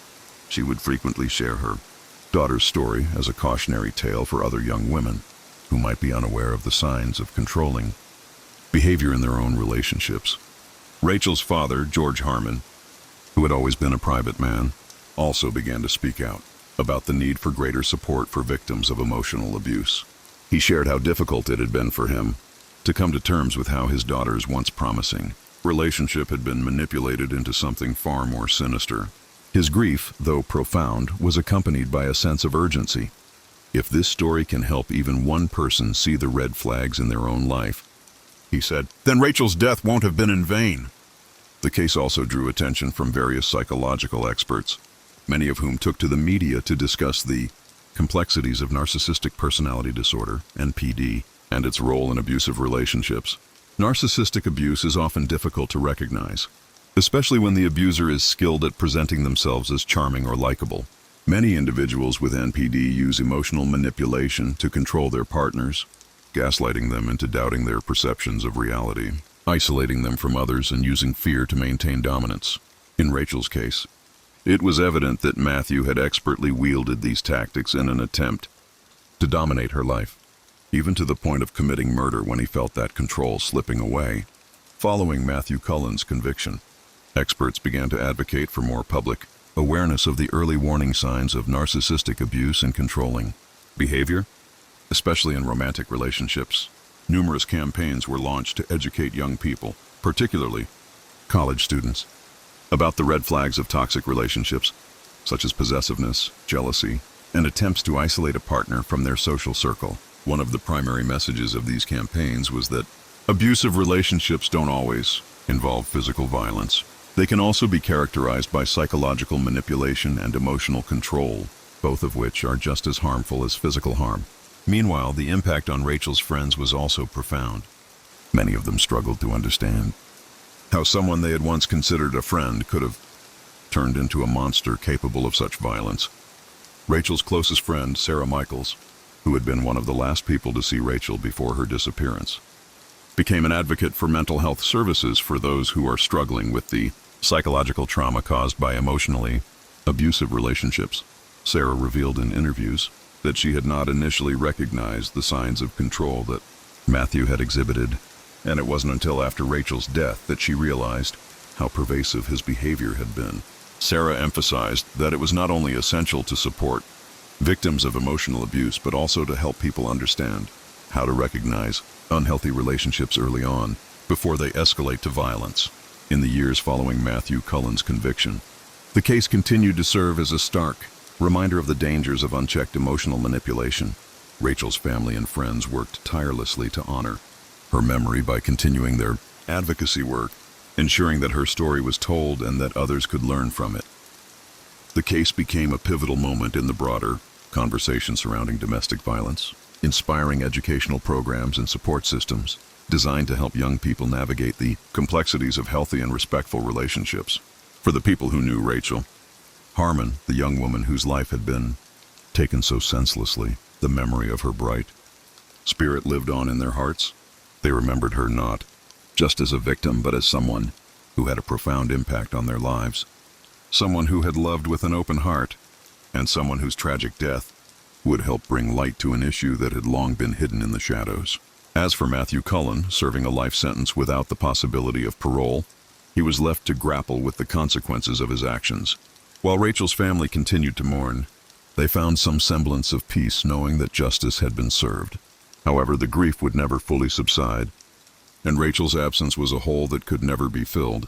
she would frequently share her daughter's story as a cautionary tale for other young women who might be unaware of the signs of controlling behavior in their own relationships. Rachel's father, George Harmon, who had always been a private man, also began to speak out about the need for greater support for victims of emotional abuse. He shared how difficult it had been for him to come to terms with how his daughter's once promising relationship had been manipulated into something far more sinister. His grief, though profound, was accompanied by a sense of urgency. If this story can help even one person see the red flags in their own life, he said, then Rachel's death won't have been in vain. The case also drew attention from various psychological experts, many of whom took to the media to discuss the complexities of narcissistic personality disorder, NPD, and its role in abusive relationships. Narcissistic abuse is often difficult to recognize, especially when the abuser is skilled at presenting themselves as charming or likable. Many individuals with NPD use emotional manipulation to control their partners, gaslighting them into doubting their perceptions of reality, isolating them from others, and using fear to maintain dominance. In Rachel's case, it was evident that Matthew had expertly wielded these tactics in an attempt to dominate her life, even to the point of committing murder when he felt that control slipping away. Following Matthew Cullen's conviction, experts began to advocate for more public awareness of the early warning signs of narcissistic abuse and controlling behavior, especially in romantic relationships. Numerous campaigns were launched to educate young people, particularly college students, about the red flags of toxic relationships, such as possessiveness, jealousy, and attempts to isolate a partner from their social circle. One of the primary messages of these campaigns was that abusive relationships don't always involve physical violence. They can also be characterized by psychological manipulation and emotional control, both of which are just as harmful as physical harm. Meanwhile, the impact on Rachel's friends was also profound. Many of them struggled to understand how someone they had once considered a friend could have turned into a monster capable of such violence. Rachel's closest friend, Sarah Michaels, who had been one of the last people to see Rachel before her disappearance, became an advocate for mental health services for those who are struggling with the psychological trauma caused by emotionally abusive relationships. Sarah revealed in interviews that she had not initially recognized the signs of control that Matthew had exhibited, and it wasn't until after Rachel's death that she realized how pervasive his behavior had been. Sarah emphasized that it was not only essential to support victims of emotional abuse, but also to help people understand how to recognize unhealthy relationships early on before they escalate to violence. In the years following Matthew Cullen's conviction, the case continued to serve as a stark reminder of the dangers of unchecked emotional manipulation. Rachel's family and friends worked tirelessly to honor her memory by continuing their advocacy work, ensuring that her story was told and that others could learn from it. The case became a pivotal moment in the broader conversation surrounding domestic violence, inspiring educational programs and support systems designed to help young people navigate the complexities of healthy and respectful relationships. For the people who knew Rachel Harmon, the young woman whose life had been taken so senselessly, the memory of her bright spirit lived on in their hearts. They remembered her not just as a victim, but as someone who had a profound impact on their lives, someone who had loved with an open heart, and someone whose tragic death would help bring light to an issue that had long been hidden in the shadows. As for Matthew Cullen, serving a life sentence without the possibility of parole, he was left to grapple with the consequences of his actions. While Rachel's family continued to mourn, they found some semblance of peace knowing that justice had been served. However, the grief would never fully subside, and Rachel's absence was a hole that could never be filled.